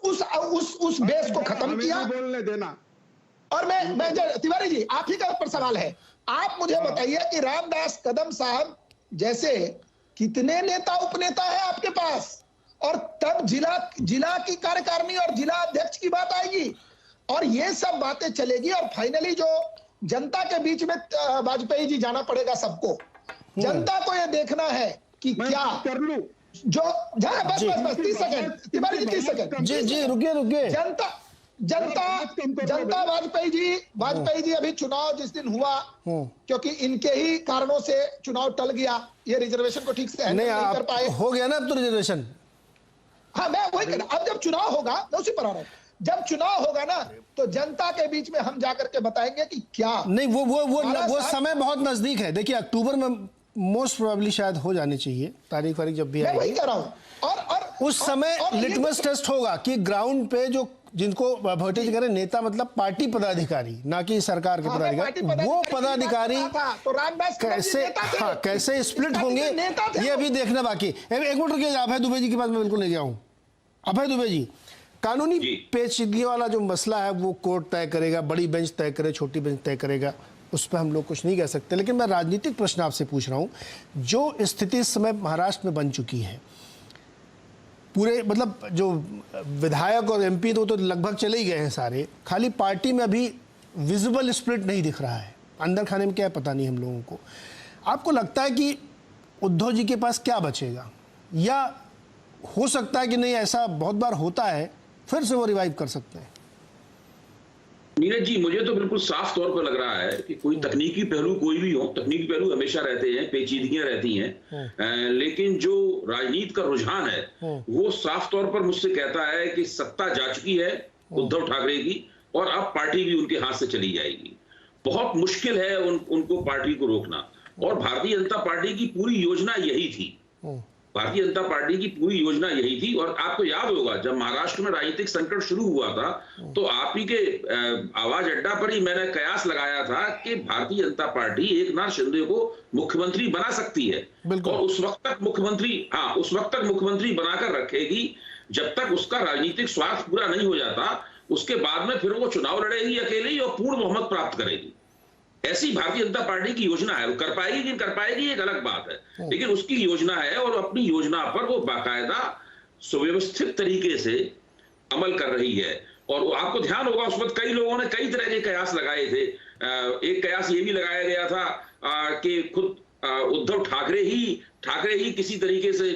बेस को खत्म किया। बोलने देना। और मैं तिवारी जी, आप ही का ऊपर सवाल है, आप मुझे बताइए कि रामदास कदम साहब जैसे कितने नेता उपनेता है आपके पास, और तब जिला की कार्यकारिणी और जिला अध्यक्ष की बात आएगी और ये सब बातें चलेगी, और फाइनली जो जनता के बीच में वाजपेयी जी जाना पड़ेगा सबको। जनता को ये देखना है कि क्या कर लूं जो बस 30 सेकंड तिवारी जी, 30 सेकंड जी रुकिए। जनता वाजपेयी जी अभी चुनाव जिस दिन हुआ, क्योंकि इनके ही कारणों से चुनाव टल गया, ये रिजर्वेशन को ठीक से हैंडल नहीं कर पाए। हो गया ना अब तो रिजर्वेशन। हाँ, मैं वही कह रहा, अब जब चुनाव होगा, मैं उसी पर आ रहा हूं, जब चुनाव होगा ना तो जनता के बीच में हम जाकर के बताएंगे कि क्या नहीं। वो समय बहुत नजदीक है। देखिए अक्टूबर में मोस्ट प्रोबेबली शायद हो जानी चाहिए, तारीख वारीख जब भी आएगी, मैं वही कह रहा हूं। और उस समय लिटमस टेस्ट होगा कि ग्राउंड पे जो जिनको भट्टे जी कह रहे नेता, मतलब पार्टी पदाधिकारी, ना कि सरकार के पदाधिकारी, वो पदाधिकारी कैसे स्प्लिट होंगे, ये अभी देखना बाकी। एक मिनट रुकिए, अभय दुबे जी के पास मैं बिल्कुल नहीं जाऊं। अभय दुबे जी, कानूनी पेचीदगी वाला जो मसला है वो कोर्ट तय करेगा, बड़ी बेंच तय करे, छोटी बेंच तय करेगा, उस पर हम लोग कुछ नहीं कह सकते। लेकिन मैं राजनीतिक प्रश्न आपसे पूछ रहा हूँ, जो स्थिति इस समय महाराष्ट्र में बन चुकी है, पूरे मतलब जो विधायक और एमपी तो लगभग चले ही गए हैं सारे, खाली पार्टी में अभी विजिबल स्प्लिट नहीं दिख रहा है, अंदर खाने में क्या है पता नहीं हम लोगों को। आपको लगता है कि उद्धव जी के पास क्या बचेगा, या हो सकता है कि नहीं, ऐसा बहुत बार होता है, फिर से वो रिवाइव कर सकते हैं? नीरज जी, मुझे तो बिल्कुल साफ तौर पर लग रहा है कि कोई तकनीकी पहलू कोई भी हो, तकनीकी पहलू हमेशा रहते हैं, पेचीदगियां रहती हैं, लेकिन जो राजनीति का रुझान है वो साफ तौर पर मुझसे कहता है कि सत्ता जा चुकी है उद्धव ठाकरे की, और अब पार्टी भी उनके हाथ से चली जाएगी। बहुत मुश्किल है उनको पार्टी को रोकना, और भारतीय जनता पार्टी की पूरी योजना यही थी। भारतीय जनता पार्टी की पूरी योजना यही थी। और आपको याद होगा जब महाराष्ट्र में राजनीतिक संकट शुरू हुआ था तो आप ही के आवाज अड्डा पर ही मैंने कयास लगाया था कि भारतीय जनता पार्टी एकनाथ शिंदे को मुख्यमंत्री बना सकती है, और उस वक्त तक मुख्यमंत्री बनाकर रखेगी जब तक उसका राजनीतिक स्वार्थ पूरा नहीं हो जाता। उसके बाद में फिर वो चुनाव लड़ेगी अकेले ही और पूर्ण बहुमत प्राप्त करेगी। ऐसी भारतीय जनता पार्टी की योजना है। वो कर पाएगी कि नहीं कर पाएगी एक अलग बात है, लेकिन उसकी योजना है, और अपनी योजना पर वो बाकायदा सुव्यवस्थित तरीके से अमल कर रही है। और आपको ध्यान होगा उस वक्त कई लोगों ने कई तरह के कयास लगाए थे। एक कयास ये भी लगाया गया था कि खुद उद्धव ठाकरे ही किसी तरीके से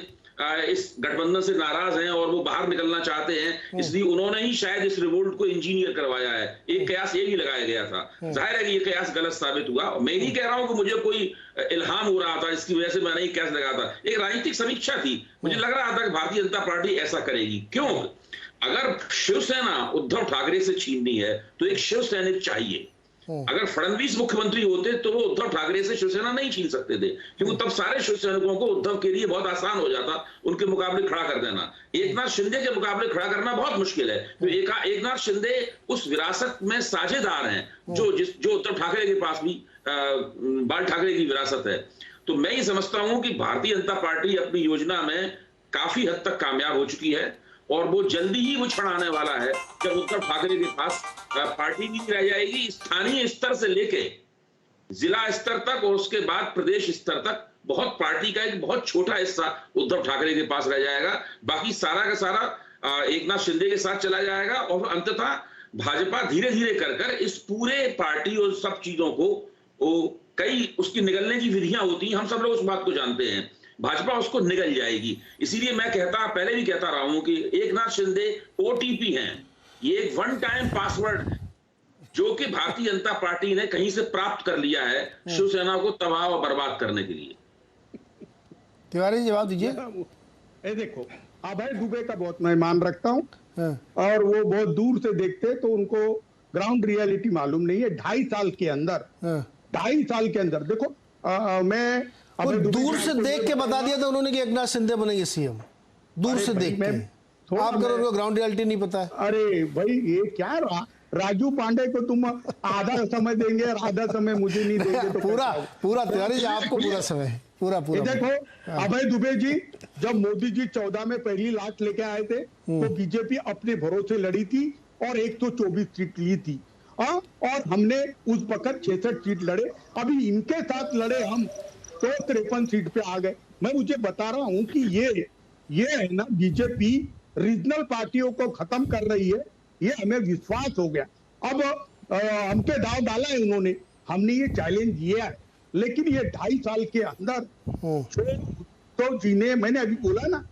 इस गठबंधन से नाराज हैं और वो बाहर निकलना चाहते हैं, इसलिए उन्होंने ही शायद इस रिवोल्ट को इंजीनियर करवाया है। एक कयास ये भी लगाया गया था। जाहिर है कि ये कयास गलत साबित हुआ। मैं नहीं कह रहा हूं कि मुझे कोई इल्हाम हो रहा था इसकी वजह से मैंने ये कयास लगा था। एक राजनीतिक समीक्षा थी, मुझे लग रहा था कि भारतीय जनता पार्टी ऐसा करेगी। क्यों? अगर शिवसेना उद्धव ठाकरे से छीननी है तो एक शिवसैनिक चाहिए। अगर फडणवीस मुख्यमंत्री होते तो वो उद्धव ठाकरे से शिवसेना नहीं छीन सकते थे, क्योंकि तब सारे शिवसैनिकों को उद्धव के लिए बहुत आसान हो जाता उनके मुकाबले खड़ा कर देना। एकनाथ शिंदे के मुकाबले खड़ा करना बहुत मुश्किल है, क्योंकि एकनाथ शिंदे उस विरासत में साझेदार हैं जो उद्धव ठाकरे के पास भी बाल ठाकरे की विरासत है। तो मैं ये समझता हूं कि भारतीय जनता पार्टी अपनी योजना में काफी हद तक कामयाब हो चुकी है, और वो जल्दी ही उछड़ आने वाला है जब उद्धव ठाकरे के पास पार्टी नहीं रह जाएगी। स्थानीय स्तर से लेके जिला स्तर तक और उसके बाद प्रदेश स्तर तक बहुत पार्टी का एक बहुत छोटा हिस्सा उद्धव ठाकरे के पास रह जाएगा। बाकी सारा का सारा एकनाथ शिंदे के साथ चला जाएगा, और अंततः भाजपा धीरे धीरे कर इस पूरे पार्टी और सब चीजों को कई उसकी निगलने की विधियां होती हैं, हम सब लोग उस बात को जानते हैं। भाजपा उसको निगल जाएगी। इसीलिए मैं पहले भी कहता रहा हूं कि एकनाथ शिंदे ओटीपी हैं। ये एक वन टाइम पासवर्ड जो कि भारतीय जनता पार्टी ने कहीं से प्राप्त कर लिया है शिवसेना को तबाह और बर्बाद करने के लिए। तिवारी जवाब दीजिए। देखो, अभय दुबे का बहुत मैं मान रखता हूं, और वो बहुत दूर से देखते तो उनको ग्राउंड रियलिटी मालूम नहीं है। 2.5 साल के अंदर देखो, मैं दूर से देख के बता दिया था उन्होंने कि एकनाथ शिंदे बनेंगे सीएम। दूर से देख के आप करो, उनको ग्राउंड रियलिटी नहीं पता है। अरे भाई, ये क्या राजू पांडे को तुम आधा समय देंगे और आधा समय मुझे नहीं देंगे तो पूरा तिवारी जी आपको पूरा समय पूरा देखो, अभय दुबे जी जब मोदी जी 14 में पहली लाट लेके आए थे तो बीजेपी अपने भरोसे लड़ी थी और 124 सीट ली थी, और हमने उस वक्त 66 सीट लड़े। अभी इनके साथ लड़े हम तो 53 सीट पे आ गए। मैं मुझे बता रहा हूं कि ये है ना, बीजेपी रीजनल पार्टियों को खत्म कर रही है, ये हमें विश्वास हो गया। अब हमके दाव डाला है उन्होंने, हमने ये चैलेंज दिया है, लेकिन ये 2.5 साल के अंदर तो जिन्हें मैंने अभी बोला ना,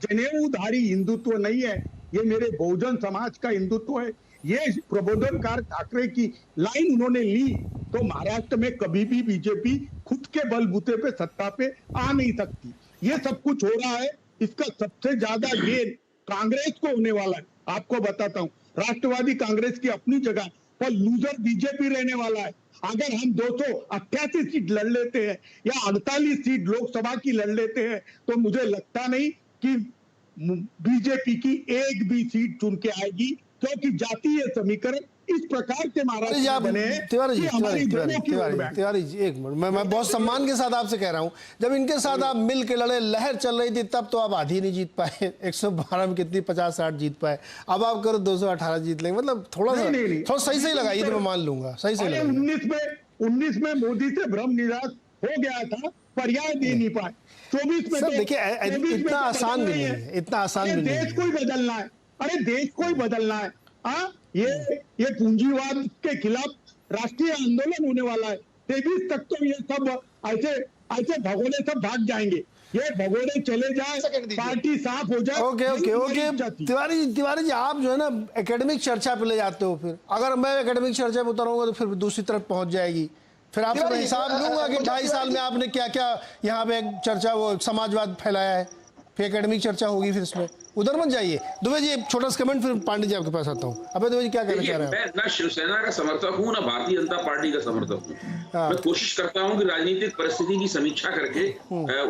जनेऊधारी हिंदुत्व नहीं है, ये मेरे बहुजन समाज का हिंदुत्व है। ये प्रबोधनकार ठाकरे की लाइन उन्होंने ली तो महाराष्ट्र में कभी भी बीजेपी खुद के बलबूते पे सत्ता पे आ नहीं सकती। ये सब कुछ हो रहा है, इसका सबसे ज्यादा गेन कांग्रेस को होने वाला है। आपको बताता हूं, राष्ट्रवादी कांग्रेस की अपनी जगह पर लूजर बीजेपी रहने वाला है। अगर हम 288 सीट लड़ लेते हैं या 48 सीट लोकसभा की लड़ लेते हैं तो मुझे लगता नहीं कि बीजेपी की एक भी सीट चुन के आएगी, क्योंकि जातीय समीकरण इस प्रकार के महाराष्ट्र में बने हैं। तिवारी जी एक मिनट, मैं बहुत सम्मान के साथ आपसे कह रहा हूं, जब इनके साथ आप मिल के लड़े, लहर चल रही थी, तब तो आप आधी नहीं जीत पाए। 112 में कितनी 50-60 जीत पाए, अब आप करो 218 जीत लेंगे। मतलब थोड़ा सही लगाइए तो मैं मान लूंगा। सही 19 में 19 में मोदी से भ्रम निराश हो गया था, पर्याय दे नहीं पाए। 24 में सर तो- देखिए 24 में इतना तो आसान भी बदलना ही नहीं है, इतना आसान अरे भी नहीं देश है। को ही बदलना है, अरे देश को ही बदलना है। हाँ, ये पूंजीवाद के खिलाफ राष्ट्रीय आंदोलन होने वाला है। 23 तक तो ये सब ऐसे ऐसे भगोड़े सब भाग जाएंगे। ये भगोड़े चले जाए, सेकंड दीजिए। पार्टी साफ हो जाए। ओके ओके यही हमारी ओके इच्छा थी। तिवारी जी आप जो है ना एकेडमिक चर्चा पे ले जाते हो, फिर अगर मैं एकेडमिक चर्चा पे उतरूंगा तो फिर दूसरी तरफ पहुंच जाएगी, फिर आपसे मैं तिवारी, हिसाब लूंगा कि 2.5 साल में आपने क्या क्या यहाँ पे चर्चा वो समाजवाद फैलाया है, फिर एकेडमिक चर्चा होगी, फिर इसमें उधर मत जाइए। दुबे जी एक छोटा सा कमेंट, फिर पांडे जी आपके पास आता हूँ। अबे दुबे जी क्या कहना देखिए, चाह रहे हैं? मैं ना शिवसेना का समर्थक हूँ ना भारतीय जनता पार्टी का समर्थक हूँ। मैं कोशिश करता हूँ कि राजनीतिक परिस्थिति की समीक्षा करके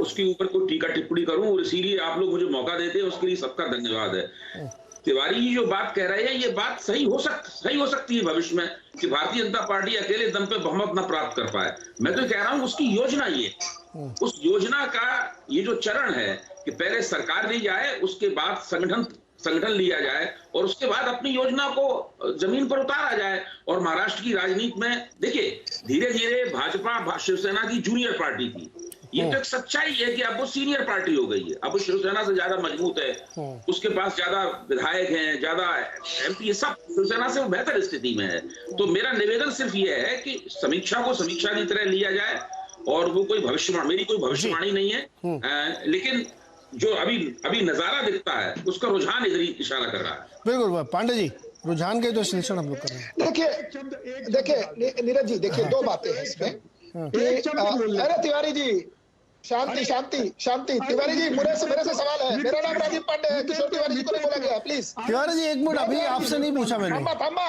उसके ऊपर कोई टीका टिप्पणी करूं, और इसीलिए आप लोग मुझे मौका देते हैं, उसके लिए सबका धन्यवाद है। तिवारी जी जो बात कह रहे हैं, ये बात सही हो सकती है भविष्य में, कि भारतीय जनता पार्टी अकेले दम पे बहुमत न प्राप्त कर पाए। मैं तो कह रहा हूं उसकी योजना ये, उस योजना का ये जो चरण है कि पहले सरकार ली जाए, उसके बाद संगठन लिया जाए, और उसके बाद अपनी योजना को जमीन पर उतारा जाए। और महाराष्ट्र की राजनीति में देखिए, धीरे धीरे भाजपा शिवसेना की जूनियर पार्टी थी, ये तो एक सच्चाई है कि अब वो सीनियर पार्टी हो गई है, अब वो शिवसेना से ज्यादा मजबूत है, उसके पास ज्यादा विधायक हैं, ज्यादा एमपी, सब शिवसेना से वो बेहतर स्थिति में है। तो मेरा निवेदन सिर्फ ये है कि समीक्षा को समीक्षा की तरह लिया जाए, और वो कोई मेरी कोई भविष्यवाणी नहीं है, लेकिन जो अभी नजारा दिखता है उसका रुझान इधर ही इशारा कर रहा है। बिल्कुल पांडे जी, रुझान के तो विश्लेषण हम लोग कर रहे हैं। देखिए नीरज जी, देखिए दो बातें हैं इसमें अरे तिवारी जी शांति तिवारी जी, मेरे से सवाल है। मेरा नाम राजीव पांडे है, किशोर तिवारी जी को नहीं बोला गया, प्लीज। तिवारी जी एक मिनट, अभी आपसे नहीं पूछा मैंने। थामा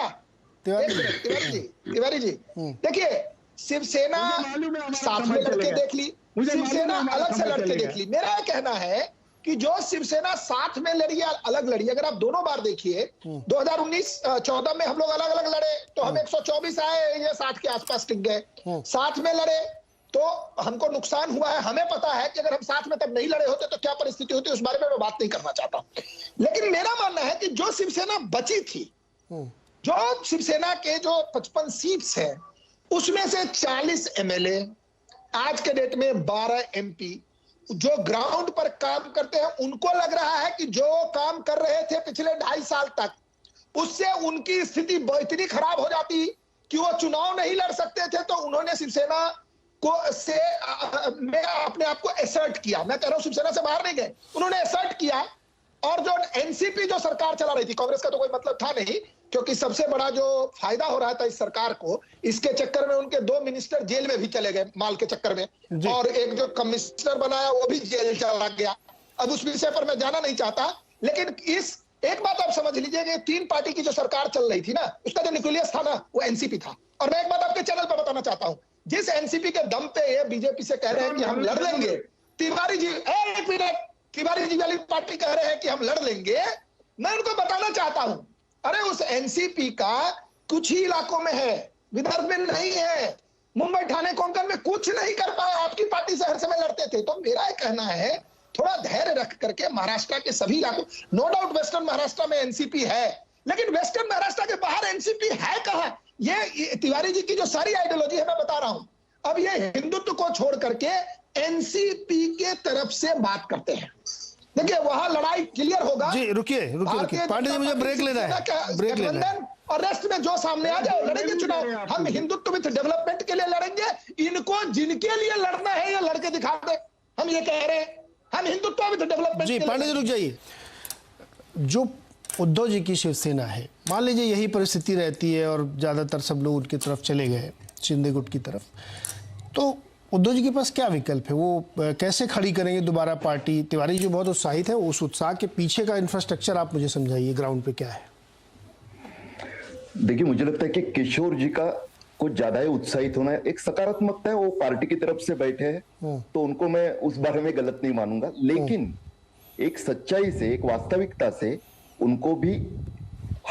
तिवारी जी देखिए, शिवसेना साथ में लड़के देख ली, शिवसेना अलग से लड़के देख ली। मेरा कहना है कि जो शिवसेना साथ में लड़ी या अलग लड़ी, अगर आप दोनों बार देखिए, 2019-14 में हम लोग अलग अलग लड़े तो हम 124 आए, ये 60 के आसपास टिक गए। साथ में लड़े तो हमको नुकसान हुआ है, हमें पता है कि अगर हम साथ में तब नहीं लड़े होते तो क्या परिस्थिति होती, उस बारे में मैं बात नहीं करना चाहता। लेकिन मेरा मानना है कि जो शिवसेना बची थी, जो शिवसेना के जो 55 सीट्स हैं, उसमें से 40 एमएलए, आज के डेट में 12 एमपी जो ग्राउंड पर काम करते हैं, उनको लग रहा है कि जो काम कर रहे थे पिछले 2.5 साल तक, उससे उनकी स्थिति इतनी खराब हो जाती कि वो चुनाव नहीं लड़ सकते थे। तो उन्होंने शिवसेना को से मैं अपने आप को एसर्ट किया। मैं कह रहा हूं शिवसेना से बाहर नहीं गए, उन्होंने एसर्ट किया। और जो एनसीपी जो सरकार चला रही थी, कांग्रेस का तो कोई मतलब था नहीं, क्योंकि सबसे बड़ा जो फायदा हो रहा था इस सरकार को, इसके चक्कर में उनके 2 मिनिस्टर जेल में भी चले गए माल के चक्कर में, और एक जो कमिश्नर बनाया वो भी जेल चला गया। अब उस विषय पर मैं जाना नहीं चाहता, लेकिन इस एक बात आप समझ लीजिए कि 3 पार्टी की जो सरकार चल रही थी ना, उसका जो न्यूक्लियस था ना, वो एनसीपी था। और मैं एक बात आपके चैनल पर बताना चाहता हूं, जिस एनसीपी के दम पे ये बीजेपी से कह रहे हैं कि हम लड़ लेंगे, तिवारी जी एक मिनट, तिवारी जी वाली पार्टी कह रहे हैं कि हम लड़ लेंगे, मैं उनको बताना चाहता हूं, अरे उस एनसीपी का कुछ ही इलाकों में है, विदर्भ में नहीं है, मुंबई ठाणे कोंकण में कुछ नहीं कर पाए, आपकी पार्टी से हर समय लड़ते थे। तो मेरा ये कहना है, थोड़ा धैर्य रख करके महाराष्ट्र के सभी इलाकों, नो डाउट वेस्टर्न महाराष्ट्र में एनसीपी है, लेकिन वेस्टर्न महाराष्ट्र के बाहर एनसीपी है कहां? ये तिवारी जी की जो सारी आइडियोलॉजी है मैं बता रहा हूं, अब ये हिंदुत्व को छोड़ करके एनसीपी के तरफ से बात करते हैं। देखिए वहां लड़ाई क्लियर होगा। जी रुकिए पांडे जी, मुझे ब्रेक लेना है, ब्रेक लेना है। और रेस्ट में जो सामने आ जाए लड़ेंगे चुनाव। हम हिंदुत्व विद डेवलपमेंट के लिए लड़ेंगे, इनको जिनके लिए लड़ना है ये लड़के दिखा दे, हम ये कह रहे हैं, हम हिंदुत्व विद डेवलपमेंट। जी पांडे जी रुक जाइए, जो उद्धव जी की शिवसेना है, मान लीजिए यही परिस्थिति रहती है और ज्यादातर सब लोग उनकी तरफ चले गए, शिंदे गुट की तरफ, तो उद्धव जी के पास क्या विकल्प है? वो कैसे खड़ी करेंगे दोबारा पार्टी? तिवारी जी बहुत उत्साहित है, उस उत्साह के पीछे का इंफ्रास्ट्रक्चर आप मुझे समझाइए, ग्राउंड पे क्या है? देखिए मुझे लगता है कि किशोर जी का कुछ ज्यादा ही उत्साहित होना है, एक सकारात्मकता है, वो पार्टी की तरफ से बैठे हैं तो उनको मैं उस बारे में गलत नहीं मानूंगा, लेकिन एक सच्चाई से, एक वास्तविकता से उनको भी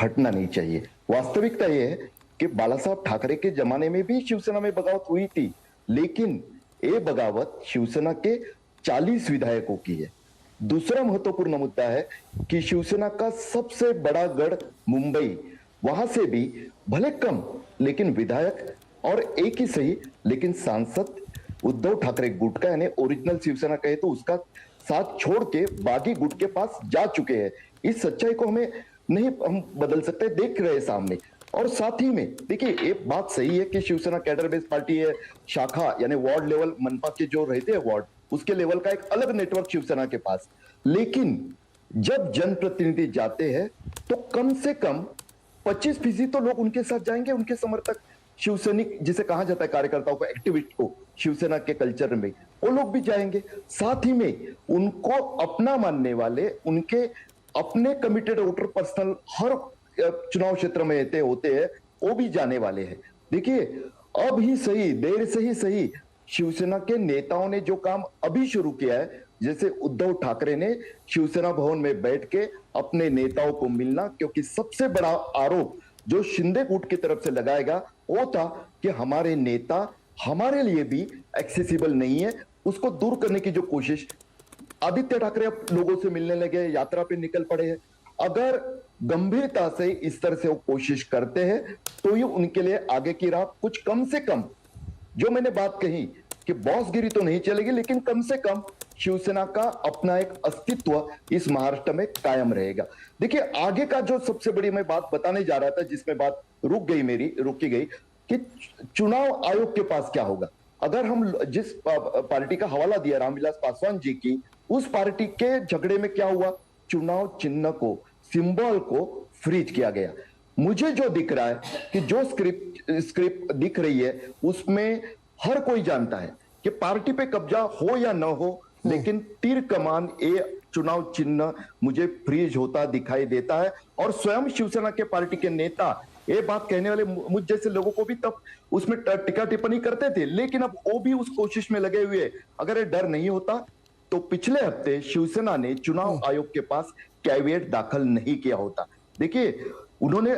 हटना नहीं चाहिए। वास्तविकता यह है कि बाला साहब ठाकरे के जमाने में भी शिवसेना में बगावत हुई थी, लेकिन ये बगावत शिवसेना के 40 विधायकों की है। दूसरा महत्वपूर्ण मुद्दा है कि शिवसेना का सबसे बड़ा गढ़ मुंबई, वहां से भी भले कम लेकिन विधायक और एक ही सही, लेकिन सांसद उद्धव ठाकरे गुट का यानी ओरिजिनल शिवसेना कहे तो उसका साथ छोड़ के बागी गुट के पास जा चुके हैं। इस सच्चाई को हमें नहीं हम बदल सकते, देख रहे हैं सामने। और साथ ही में देखिए, एक बात सही है कि शिवसेना कैडर बेस्ड पार्टी है, शाखा यानी वार्ड लेवल मनपा के जो रहते हैं वार्ड, उसके लेवल का एक अलग नेटवर्क शिवसेना के पास। लेकिन जब जनप्रतिनिधि जाते हैं तो कम से कम 25% तो लोग उनके साथ जाएंगे, उनके समर्थक, शिवसैनिक जिसे कहा जाता है, कार्यकर्ताओं को, एक्टिविस्ट को शिवसेना के कल्चर में, वो लोग भी जाएंगे। साथ ही में उनको अपना मानने वाले, उनके अपने कमिटेड वोटर पर्सनल हर चुनाव क्षेत्र में होते हैं, वो भी जाने वाले हैं। देखिए, अब ही सही, देर से ही सही, शिवसेना के नेताओं ने जो काम अभी शुरू किया है, जैसे उद्धव ठाकरे ने शिवसेना भवन में बैठ के अपने नेताओं को मिलना, क्योंकि सबसे बड़ा आरोप जो शिंदे गुट की तरफ से लगाएगा वो था कि हमारे नेता हमारे लिए भी एक्सेसिबल नहीं है। उसको दूर करने की जो कोशिश, आदित्य ठाकरे अब लोगों से मिलने लगे, यात्रा पे निकल पड़े हैं। अगर गंभीरता से इस तरह से वो कोशिश करते हैं तो ये उनके लिए आगे की राह कुछ कम से कम, जो मैंने बात कही कि बॉसगिरी तो नहीं चलेगी, लेकिन कम से कम शिवसेना का अपना एक अस्तित्व इस महाराष्ट्र में कायम रहेगा। देखिए, आगे का जो सबसे बड़ी मैं बात बताने जा रहा था, जिसमें बात रुकी गई कि चुनाव आयोग के पास क्या होगा। अगर हम जिस पार्टी का हवाला दिया रामविलास पासवान जी की, उस पार्टी के झगड़े में क्या हुआ, चुनाव चिन्ह को, सिंबल को फ्रीज किया गया। मुझे जो दिख रहा है कि जो स्क्रिप्ट दिख रही है उसमें हर कोई जानता है कि पार्टी पे कब्जा हो या ना हो, लेकिन तीर कमान ए चुनाव चिन्ह मुझे फ्रीज होता दिखाई देता है। और स्वयं शिवसेना के पार्टी के नेता ये बात कहने वाले मुझ जैसे लोगों को भी तब उसमें टीका टिप्पणी करते थे, लेकिन अब वो भी उस कोशिश में लगे हुए। अगर ये डर नहीं होता तो पिछले हफ्ते शिवसेना ने चुनाव आयोग के पास कैविएट दाखिल नहीं किया होता। देखिए, उन्होंने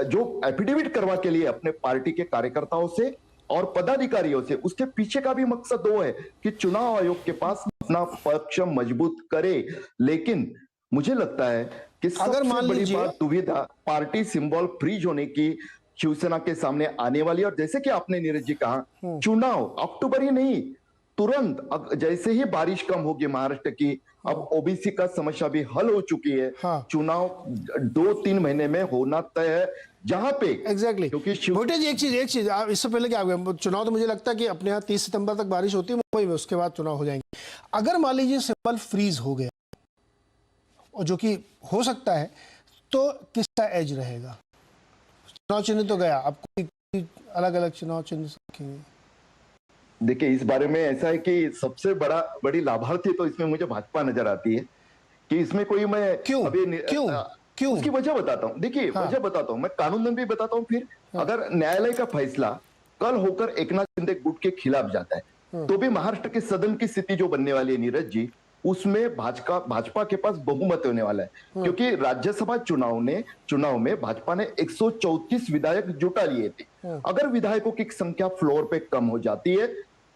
जो एफिडेविट करवा के लिए अपने पार्टी के कार्यकर्ताओं से और पदाधिकारियों से, उसके पीछे का भी मकसद वो है कि चुनाव आयोग के पास अपना पक्ष मजबूत करे। लेकिन मुझे लगता है कि अगर मान सबसे बड़ी लीजिए बात दुविधा पार्टी सिंबल फ्रीज होने की शिवसेना के सामने आने वाली है। और जैसे कि आपने नीरज जी कहा, चुनाव अक्टूबर ही नहीं, तुरंत जैसे ही बारिश कम होगी महाराष्ट्र की, अब ओबीसी का समस्या भी हल हो चुकी है। हाँ। चुनाव 2-3 महीने में होना तय है, जहां पे एग्जैक्टली क्योंकि भोटे जी, एक चीज इससे पहले क्या हो, चुनाव तो मुझे लगता है कि अपने यहाँ 30 सितंबर तक बारिश होती है मुंबई में, उसके बाद चुनाव हो जाएंगे। अगर मान लीजिए सिंबल फ्रीज हो गया, और जो कि हो सकता है, तो किसका एज रहेगा? चुनाव चिन्ह तो गया, अब कोई अलग अलग चुनाव चिन्ह रखेंगे। देखिए, इस बारे में ऐसा है कि सबसे बड़ी लाभार्थी तो इसमें मुझे भाजपा नजर आती है कि इसमें कोई मैं क्यों उसकी वजह बताता हूँ। देखिए, वजह बताता हूँ, मैं कानूनन भी बताता हूँ। फिर अगर न्यायालय का फैसला कल होकर एकनाथ शिंदे गुट के खिलाफ जाता है तो भी महाराष्ट्र के सदन की स्थिति जो बनने वाली है नीरज जी, उसमें भाजपा के पास बहुमत होने वाला है। क्योंकि राज्यसभा चुनाव में भाजपा ने 134 विधायक जुटा लिए थे। अगर विधायकों की संख्या फ्लोर पे कम हो जाती है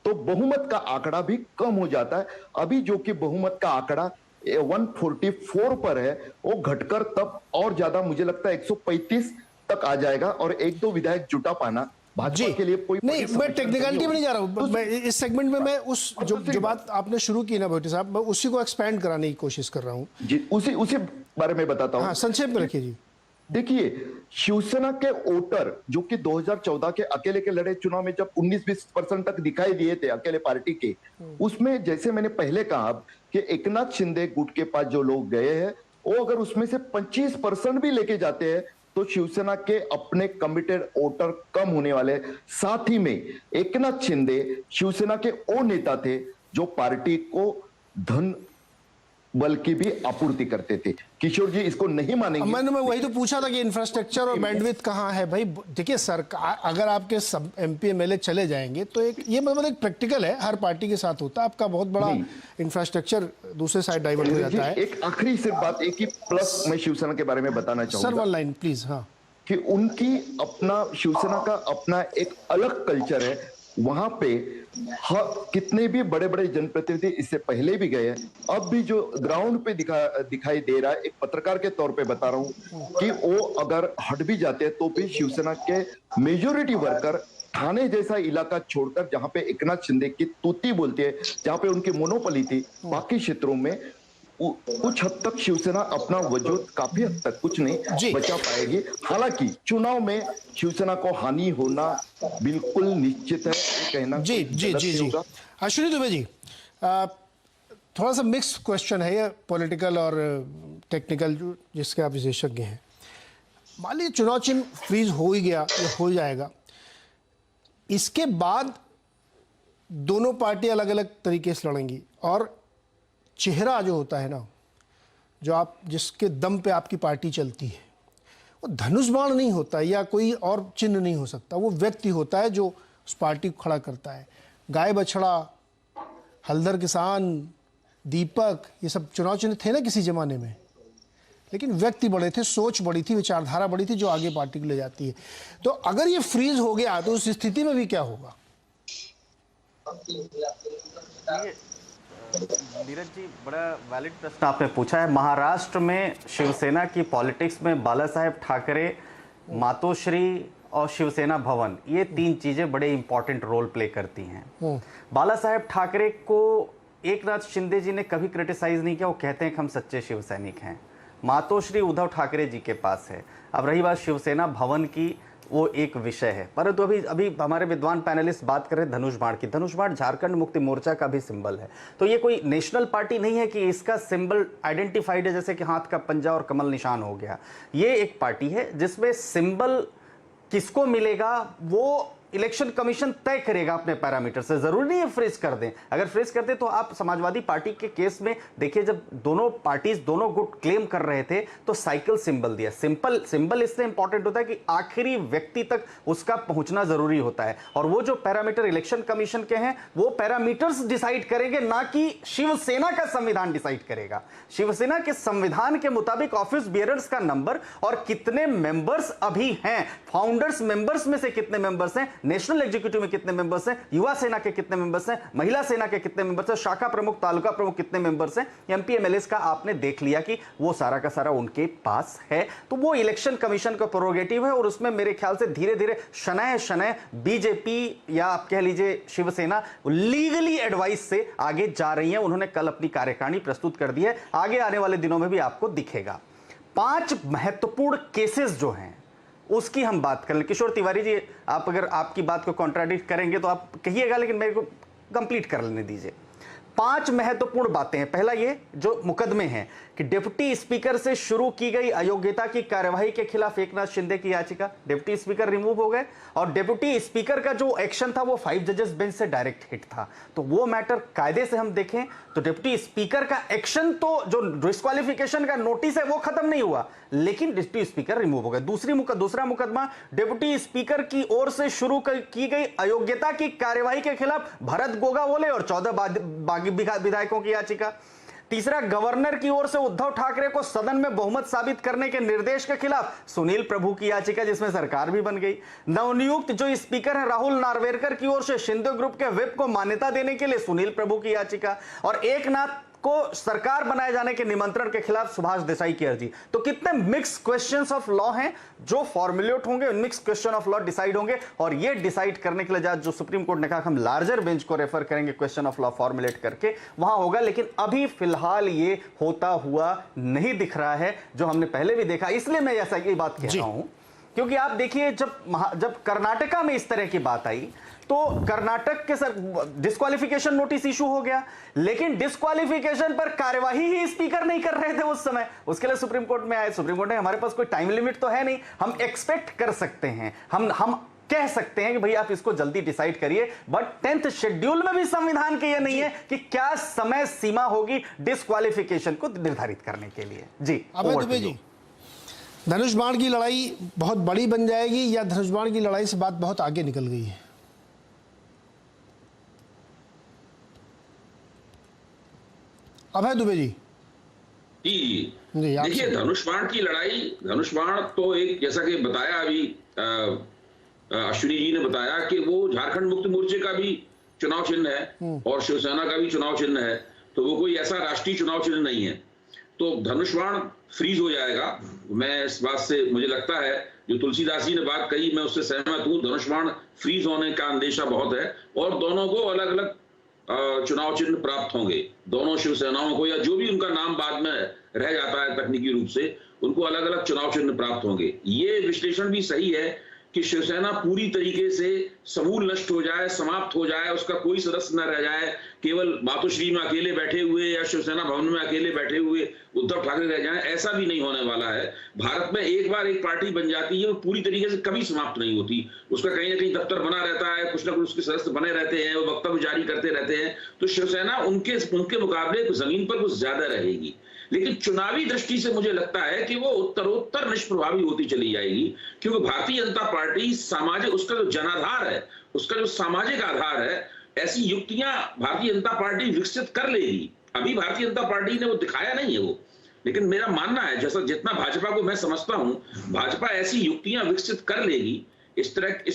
तो बहुमत का आंकड़ा भी कम हो जाता है। अभी जो कि बहुमत का आंकड़ा 144 पर है, वो घटकर तब और ज्यादा मुझे लगता है 135 तक आ जाएगा। और 1-2 विधायक जुटा पाना भाजपा के लिए कोई नहीं, मैं टेक्निकलिटी में नहीं जा रहा हूं। मैं इस सेगमेंट में मैं उस जो बात आपने शुरू की ना भोटे साहब, मैं उसी को एक्सपैंड कराने की कोशिश कर रहा हूं जी। उसी बारे में बताता हूं। हाँ, संक्षेप में रखिए जी। देखिए, शिवसेना के वोटर जो कि 2014 के अकेले के लड़े चुनाव में जब 19-20% तक दिखाई दिए थे अकेले पार्टी के, उसमें जैसे मैंने पहले कहा कि एकनाथ शिंदे गुट के पास जो लोग गए हैं, वो अगर उसमें से 25% भी लेके जाते हैं तो शिवसेना के अपने कमिटेड वोटर कम होने वाले। साथ ही में एकनाथ शिंदे शिवसेना के वो नेता थे जो पार्टी को धन बल की भी आपूर्ति करते थे। किशोर जी इसको नहीं मानेंगे। मैंने वही तो पूछा था कि इंफ्रास्ट्रक्चर और बैंडविड्थ कहाँ है भाई। देखिए, सरकार अगर आपके सब एमपी एमएलए चले जाएंगे तो ये मतलब एक प्रैक्टिकल है, हर पार्टी के साथ होता है। आपका बहुत बड़ा इंफ्रास्ट्रक्चर दूसरे साइड डाइवर्ट हो जाता है। एक आखिरी सिर्फ बात, एक ही प्लस मैं शिवसेना के बारे में बताना चाहूंगा सर, वन लाइन प्लीज। हाँ, कि उनकी अपना शिवसेना का अपना एक अलग कल्चर है। वहां पे कितने भी बड़े बड़े जनप्रतिनिधि इससे पहले भी गए हैं, अब भी जो ग्राउंड पे दिखाई दे रहा है, एक पत्रकार के तौर पे बता रहा हूं कि वो अगर हट भी जाते हैं तो भी शिवसेना के मेजोरिटी वर्कर ठाणे जैसा इलाका छोड़कर जहां पे एकनाथ शिंदे की तूती बोलती है, जहां पे उनकी मोनोपोली थी, बाकी क्षेत्रों में कुछ हद तक शिवसेना अपना वजूद काफी हद तक, कुछ नहीं बचा पाएगी। हालांकि चुनाव में शिवसेना को हानि होना बिल्कुल निश्चित है, कहना जी जी जी जी। अश्विनी दुबे जी, थोड़ा सा मिक्स क्वेश्चन है ये, पॉलिटिकल और टेक्निकल, जिसके आप विशेषज्ञ हैं। मान लीजिए चुनाव चिन्ह फ्रीज हो ही गया या हो जाएगा, इसके बाद दोनों पार्टी अलग अलग तरीके से लड़ेंगी, और चेहरा जो होता है ना, जो आप जिसके दम पे आपकी पार्टी चलती है, वो धनुष बाण नहीं होता या कोई और चिन्ह नहीं हो सकता, वो व्यक्ति होता है जो उस पार्टी को खड़ा करता है। गाय बछड़ा, हल्दर किसान, दीपक, ये सब चुनाव चिन्ह थे ना किसी जमाने में, लेकिन व्यक्ति बड़े थे, सोच बड़ी थी, विचारधारा बड़ी थी, जो आगे पार्टी को ले जाती है। तो अगर ये फ्रीज हो गया तो उस स्थिति में भी क्या होगा? नीरज जी, बड़ा वैलिड प्रश्न आपने पूछा है। महाराष्ट्र में शिवसेना की पॉलिटिक्स में बाला साहेब ठाकरे, मातोश्री और शिवसेना भवन, ये तीन चीजें बड़े इंपॉर्टेंट रोल प्ले करती हैं। बाला साहेब ठाकरे को एकनाथ शिंदे जी ने कभी क्रिटिसाइज नहीं किया, वो कहते हैं कि हम सच्चे शिव सैनिक हैं। मातोश्री उद्धव ठाकरे जी के पास है। अब रही बात शिवसेना भवन की, वो एक विषय है, परंतु अभी हमारे विद्वान पैनलिस्ट बात कर रहे हैं धनुष बाण की। धनुष बाण झारखंड मुक्ति मोर्चा का भी सिंबल है, तो ये कोई नेशनल पार्टी नहीं है कि इसका सिंबल आइडेंटिफाइड है, जैसे कि हाथ का पंजा और कमल निशान हो गया। ये एक पार्टी है जिसमें सिंबल किसको मिलेगा वो इलेक्शन कमीशन तय करेगा अपने पैरामीटर से। जरूरी नहीं है फ्रीज कर दें, अगर फ्रीज करते तो आप समाजवादी पार्टी के केस में देखिए, जब दोनों पार्टीज दोनों गुट क्लेम कर रहे थे तो साइकिल सिंबल दिया। सिंबल इससे इंपॉर्टेंट होता है कि आखिरी व्यक्ति तक उसका पहुंचना जरूरी होता है, और वो जो पैरामीटर इलेक्शन कमीशन के हैं वो पैरामीटर्स डिसाइड करेंगे, ना कि शिवसेना का संविधान डिसाइड करेगा। शिवसेना के संविधान के मुताबिक ऑफिस बियरर्स का नंबर और कितने मेंबर्स अभी हैं, फाउंडर्स मेंबर्स में से कितने मेंबर्स हैं, नेशनल एग्जीक्यूटिव में कितने मेंबर्स हैं, युवा सेना के कितने मेंबर्स हैं, महिला सेना के कितने मेंबर्स हैं, शाखा प्रमुख, तालुका प्रमुख कितने मेंबर्स हैं, एमपी एमएलएस का आपने देख लिया कि वो सारा का सारा उनके पास है। तो वो इलेक्शन कमीशन का प्रोरोगेटिव है, और उसमें मेरे ख्याल से धीरे धीरे शनय बीजेपी या आप कह लीजिए शिवसेना लीगली एडवाइस से आगे जा रही है। उन्होंने कल अपनी कार्यकारिणी प्रस्तुत कर दी है, आगे आने वाले दिनों में भी आपको दिखेगा। 5 महत्वपूर्ण केसेस जो हैं उसकी हम बात करें। किशोर तिवारी जी, आप अगर आपकी बात को कॉन्ट्राडिक्ट करेंगे तो आप कहिएगा, लेकिन मेरे को कंप्लीट कर लेने दीजिए। 5 महत्वपूर्ण बातें हैं। पहला ये जो मुकदमे हैं कि डिप्टी स्पीकर से शुरू की गई अयोग्यता की कार्यवाही के खिलाफ एकनाथ शिंदे की याचिका, डिप्टी स्पीकर रिमूव हो गए, और डिप्टी स्पीकर का जो एक्शन था वो 5 जजेस बेंच से डायरेक्ट हिट था। तो वो मैटर कायदे से हम देखें तो डिप्टी स्पीकर का एक्शन, तो जो डिस्क्वालिफिकेशन का नोटिस है वो खत्म नहीं हुआ, लेकिन डिप्टी स्पीकर रिमूव हो गए। दूसरा मुकदमा डिप्टी स्पीकर की ओर से शुरू की गई अयोग्यता की कार्यवाही के खिलाफ भरत गोगावले और 14 बागी विधायकों की याचिका। तीसरा, गवर्नर की ओर से उद्धव ठाकरे को सदन में बहुमत साबित करने के निर्देश के खिलाफ सुनील प्रभु की याचिका, जिसमें सरकार भी बन गई। नवनियुक्त जो स्पीकर है राहुल नार्वेकर की ओर से शिंदे ग्रुप के व्हिप को मान्यता देने के लिए सुनील प्रभु की याचिका, और एकनाथ को सरकार बनाए जाने के निमंत्रण के खिलाफ सुभाष देसाई की अर्जी। तो कितने मिक्स क्वेश्चंस ऑफ लॉ हैं जो फॉर्मुलेट होंगे, mix question of law decide होंगे, और ये डिसाइड करने के लिए जो सुप्रीम कोर्ट ने कहा हम लार्जर बेंच को रेफर करेंगे क्वेश्चन ऑफ लॉ फॉर्मुलेट करके, वहां होगा। लेकिन अभी फिलहाल ये होता हुआ नहीं दिख रहा है, जो हमने पहले भी देखा। इसलिए मैं ऐसा ये बात कह रहा हूं क्योंकि आप देखिए, जब कर्नाटका में इस तरह की बात आई तो कर्नाटक के सर डिस्क्वालिफिकेशन नोटिस इशू हो गया, लेकिन डिस्क्वालिफिकेशन पर कार्यवाही ही स्पीकर नहीं कर रहे थे उस समय। उसके लिए सुप्रीम कोर्ट में आए। सुप्रीम कोर्ट ने हमारे पास कोई टाइम लिमिट तो है नहीं, हम एक्सपेक्ट कर सकते हैं, हम कह सकते हैं कि भाई आप इसको जल्दी डिसाइड करिए, बट 10th शेड्यूल में भी संविधान के ये नहीं है कि क्या समय सीमा होगी डिस्क्वालिफिकेशन को निर्धारित करने के लिए। जी अभय दुबे जी, धनुष बाण की लड़ाई बहुत बड़ी बन जाएगी या धनुष बाण की लड़ाई से बात बहुत आगे निकल गई है? अभय दुबे जी। जी देखिए, धनुष बाण की लड़ाई, धनुष बाण तो एक, जैसा कि बताया अभी अश्विनी जी ने बताया कि वो झारखंड मुक्ति मोर्चे का भी चुनाव चिन्ह है और शिवसेना का भी चुनाव चिन्ह है, तो वो कोई ऐसा राष्ट्रीय चुनाव चिन्ह नहीं है। तो धनुष बाण फ्रीज हो जाएगा, मैं इस बात से मुझे लगता है जो तुलसीदास जी ने बात कही, मैं उससे सहमत हूं। धनुष्बाण फ्रीज होने का अंदेशा बहुत है और दोनों को अलग अलग चुनाव चिन्ह प्राप्त होंगे। दोनों शिवसेनाओं को, या जो भी उनका नाम बाद में रह जाता है तकनीकी रूप से, उनको अलग अलग चुनाव चिन्ह प्राप्त होंगे। ये विश्लेषण भी सही है कि शिवसेना पूरी तरीके से समूल नष्ट हो जाए, समाप्त हो जाए, उसका कोई सदस्य न रह जाए, केवल मातोश्री में अकेले बैठे हुए या शिवसेना भवन में अकेले बैठे हुए उद्धव ठाकरे रह जाएं, ऐसा भी नहीं होने वाला है। भारत में एक बार एक पार्टी बन जाती है, वो पूरी तरीके से कभी समाप्त नहीं होती। उसका कहीं ना कहीं दफ्तर बना रहता है, कुछ ना कुछ उसके सदस्य बने रहते हैं, वो वक्तव्य जारी करते रहते हैं। तो शिवसेना उनके मुकाबले जमीन पर कुछ ज्यादा रहेगी, लेकिन चुनावी दृष्टि से मुझे लगता है कि वो उत्तरोत्तर निष्प्रभावी होती चली जाएगी, क्योंकि भारतीय जनता पार्टी सामाजिक, उसका जो जनाधार है, उसका जो सामाजिक आधार है, ऐसी युक्तियां भारतीय जनता पार्टी विकसित कर लेगी। अभी भारतीय जनता पार्टी ने वो दिखाया नहीं है वो, लेकिन मेरा मानना है, जैसा जितना भाजपा को मैं समझता हूं, भाजपा ऐसी युक्तियां विकसित कर लेगी, इस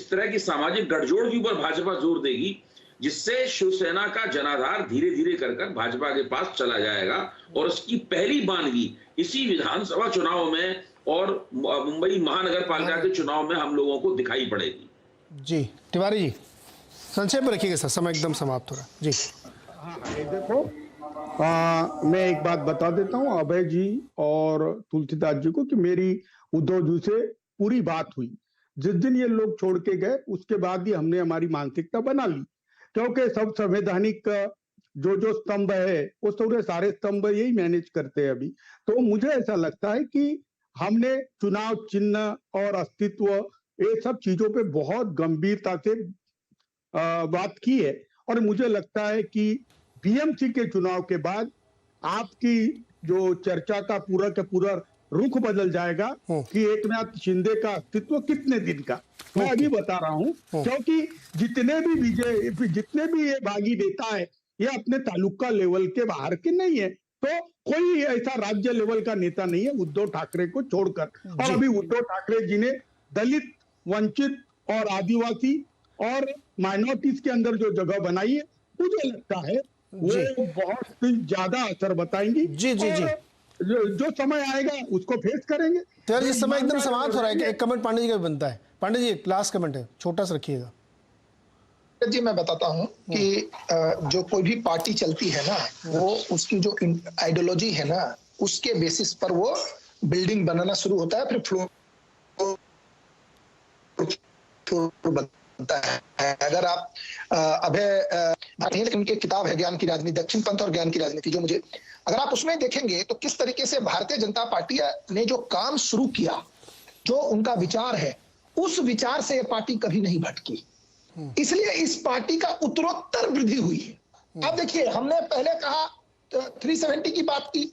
तरह की सामाजिक गठजोड़ के ऊपर भाजपा जोर देगी, जिससे शिवसेना का जनाधार धीरे धीरे कर भाजपा के पास चला जाएगा और उसकी पहली बानगी इसी विधानसभा चुनाव में और मुंबई महानगर पालिका के चुनाव में हम लोगों को दिखाई पड़ेगी। जी तिवारी जी, संक्षेप में रखिएगा सर, समय एकदम समाप्त हो रहा है जी। हाँ, देखो, मैं एक बात बता देता हूँ अभय जी और तुलसीदास जी को कि मेरी उद्धव जी से पूरी बात हुई। जिस दिन ये लोग छोड़ के गए उसके बाद ही हमने हमारी मानसिकता बना ली, क्योंकि सब संवैधानिक जो स्तंभ है वो सारे स्तंभ यही मैनेज करते हैं अभी। तो मुझे ऐसा लगता है कि हमने चुनाव चिन्ह और अस्तित्व, ये सब चीजों पे बहुत गंभीरता से बात की है, और मुझे लगता है कि बीएमसी के चुनाव के बाद आपकी जो चर्चा का पूरा रुख बदल जाएगा कि एकनाथ शिंदे का अस्तित्व कितने दिन का। मैं अभी बता रहा हूं, क्योंकि जितने भी ये बागी नेता है, ये अपने तालुका लेवल के बाहर के नहीं है। तो कोई ऐसा राज्य लेवल का नेता नहीं है उद्धव ठाकरे को छोड़कर। और अभी उद्धव ठाकरे जी ने दलित, वंचित और आदिवासी और माइनॉरिटीज के अंदर जो जगह बनाई है, मुझे लगता है वो बहुत ज्यादा असर बताएंगी। जी जी जी, जो समय आएगा उसको फेस करेंगे। तिवारी जी, समय एकदम समाप्त हो रहा है। एक कमेंट पांडे जी का भी बनता है। पांडे जी, लास्ट कमेंट है, छोटा सा रखिएगा। जी मैं बताता हूं कि जो कोई भी पार्टी चलती है ना, वो उसकी जो आइडियोलॉजी है ना, उसके बेसिस पर वो बिल्डिंग बनाना शुरू होता है, फिर फ्लोर बनता है। अगर आप अभय लेकिन उनकी किताब है ज्ञान की राजनीति, दक्षिण पंथ और ज्ञान की राजनीति, जो मुझे, अगर आप उसमें देखेंगे तो किस तरीके से भारतीय जनता पार्टी ने जो काम शुरू किया, जो उनका विचार है, उस विचार से यह पार्टी कभी नहीं भटकी। इसलिए इस पार्टी का उत्तरोत्तर वृद्धि हुई है। अब देखिए, हमने पहले कहा 370 की बात की,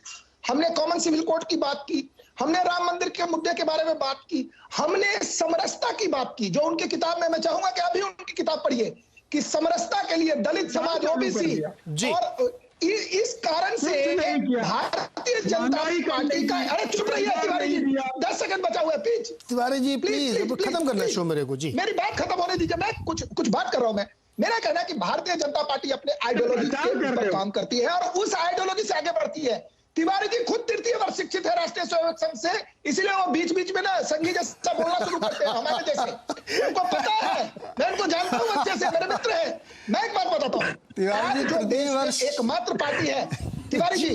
हमने कॉमन सिविल कोड की बात की, हमने राम मंदिर के मुद्दे के बारे में बात की, हमने समरसता की बात की, जो उनकी किताब में, मैं चाहूंगा कि अभी उनकी किताब पढ़िए, कि समरसता के लिए दलित समाज, ओबीसी, और इस कारण से भारतीय जनता पार्टी का, अरे चुप रहिए तिवारी जी, 10 सेकंड बचा हुआ है प्लीज। तिवारी जी प्लीज खत्म करना शो मेरे को जी, मेरी बात खत्म होने दीजिए, मैं कुछ बात कर रहा हूं। मेरा कहना है कि भारतीय जनता पार्टी अपने आइडियोलॉजी पर काम करती है और उस आइडियोलॉजी से आगे बढ़ती है। तिवारी जी खुद तृतीय वर्ष शिक्षित है राष्ट्रीय स्वयं संघ से, इसलिए वो बीच बीच में ना संघी जैसा बोलना शुरू करते हैं हमारे जैसे। उनको पता है, मैं उनको जानता हूँ अच्छे से, मेरे मित्र है। मैं एक बात बताता हूँ, आज जो देश में एकमात्र पार्टी है, तिवारी जी,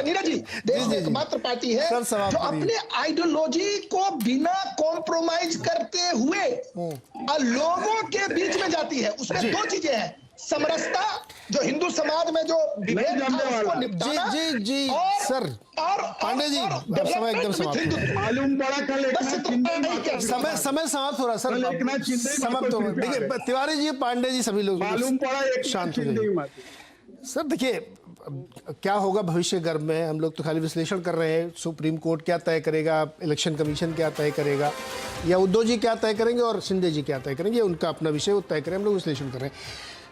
नीरज जी, देश में एकमात्र पार्टी है जो अपने आइडियोलॉजी को बिना कॉम्प्रोमाइज करते हुए लोगों के बीच में जाती है। उसमें दो चीजें हैं, समरसता, जो हिंदू समाज में जो विभेद था उसको निपटाना, जी सर, और पांडे जी समय एकदम समाप्त, मालूम पड़ा कल समय समाप्त हो रहा सर, समाप्त हो रहा। देखिए तिवारी जी, पांडे जी, सभी लोग मालूम पड़ा शांत हो जाइए सर। देखिए क्या होगा भविष्य गर्भ में, हम लोग तो खाली विश्लेषण कर रहे हैं। सुप्रीम कोर्ट क्या तय करेगा, इलेक्शन कमीशन क्या तय करेगा, या उद्धव जी क्या तय करेंगे और शिंदे जी क्या तय करेंगे, उनका अपना विषय वो तय करें, हम लोग विश्लेषण कर रहे हैं।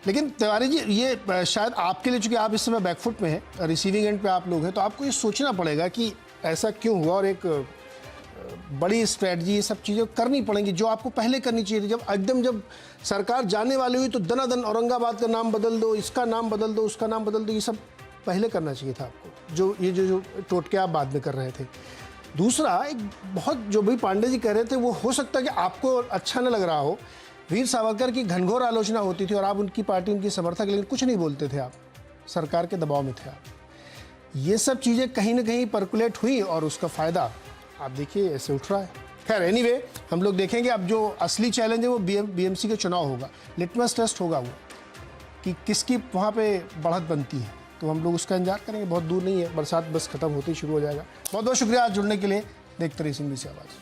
लेकिन तिवारी जी, ये शायद आपके लिए, चूंकि आप इस समय बैकफुट में हैं, रिसीविंग एंड पे आप लोग हैं, तो आपको ये सोचना पड़ेगा कि ऐसा क्यों हुआ, और एक बड़ी स्ट्रेटजी, ये सब चीज़ें करनी पड़ेंगी जो आपको पहले करनी चाहिए थी। जब सरकार जाने वाली हुई तो दनादन औरंगाबाद का नाम बदल दो, इसका नाम बदल दो, उसका नाम बदल दो, ये सब पहले करना चाहिए था आपको, जो टोटके आप बाद में कर रहे थे। दूसरा, एक बहुत जो भी पांडे जी कह रहे थे वो हो सकता है कि आपको अच्छा न लग रहा हो। वीर सावरकर की घनघोर आलोचना होती थी और आप उनकी पार्टी, उनकी समर्थक, लेकिन कुछ नहीं बोलते थे आप, सरकार के दबाव में थे आप। ये सब चीज़ें कहीं ना कहीं परकुलेट हुई और उसका फ़ायदा आप देखिए ऐसे उठ रहा है। खैर एनीवे, हम लोग देखेंगे अब जो असली चैलेंज है वो बीएमसी के चुनाव होगा, लिटमस टेस्ट होगा वो, कि किसकी वहाँ पे बढ़त बनती है। तो हम लोग उसका इंतजार करेंगे, बहुत दूर नहीं है, बरसात बस खत्म होते ही शुरू हो जाएगा। बहुत बहुत शुक्रिया आज जुड़ने के लिए। देखते रहिए CNBC आवाज़।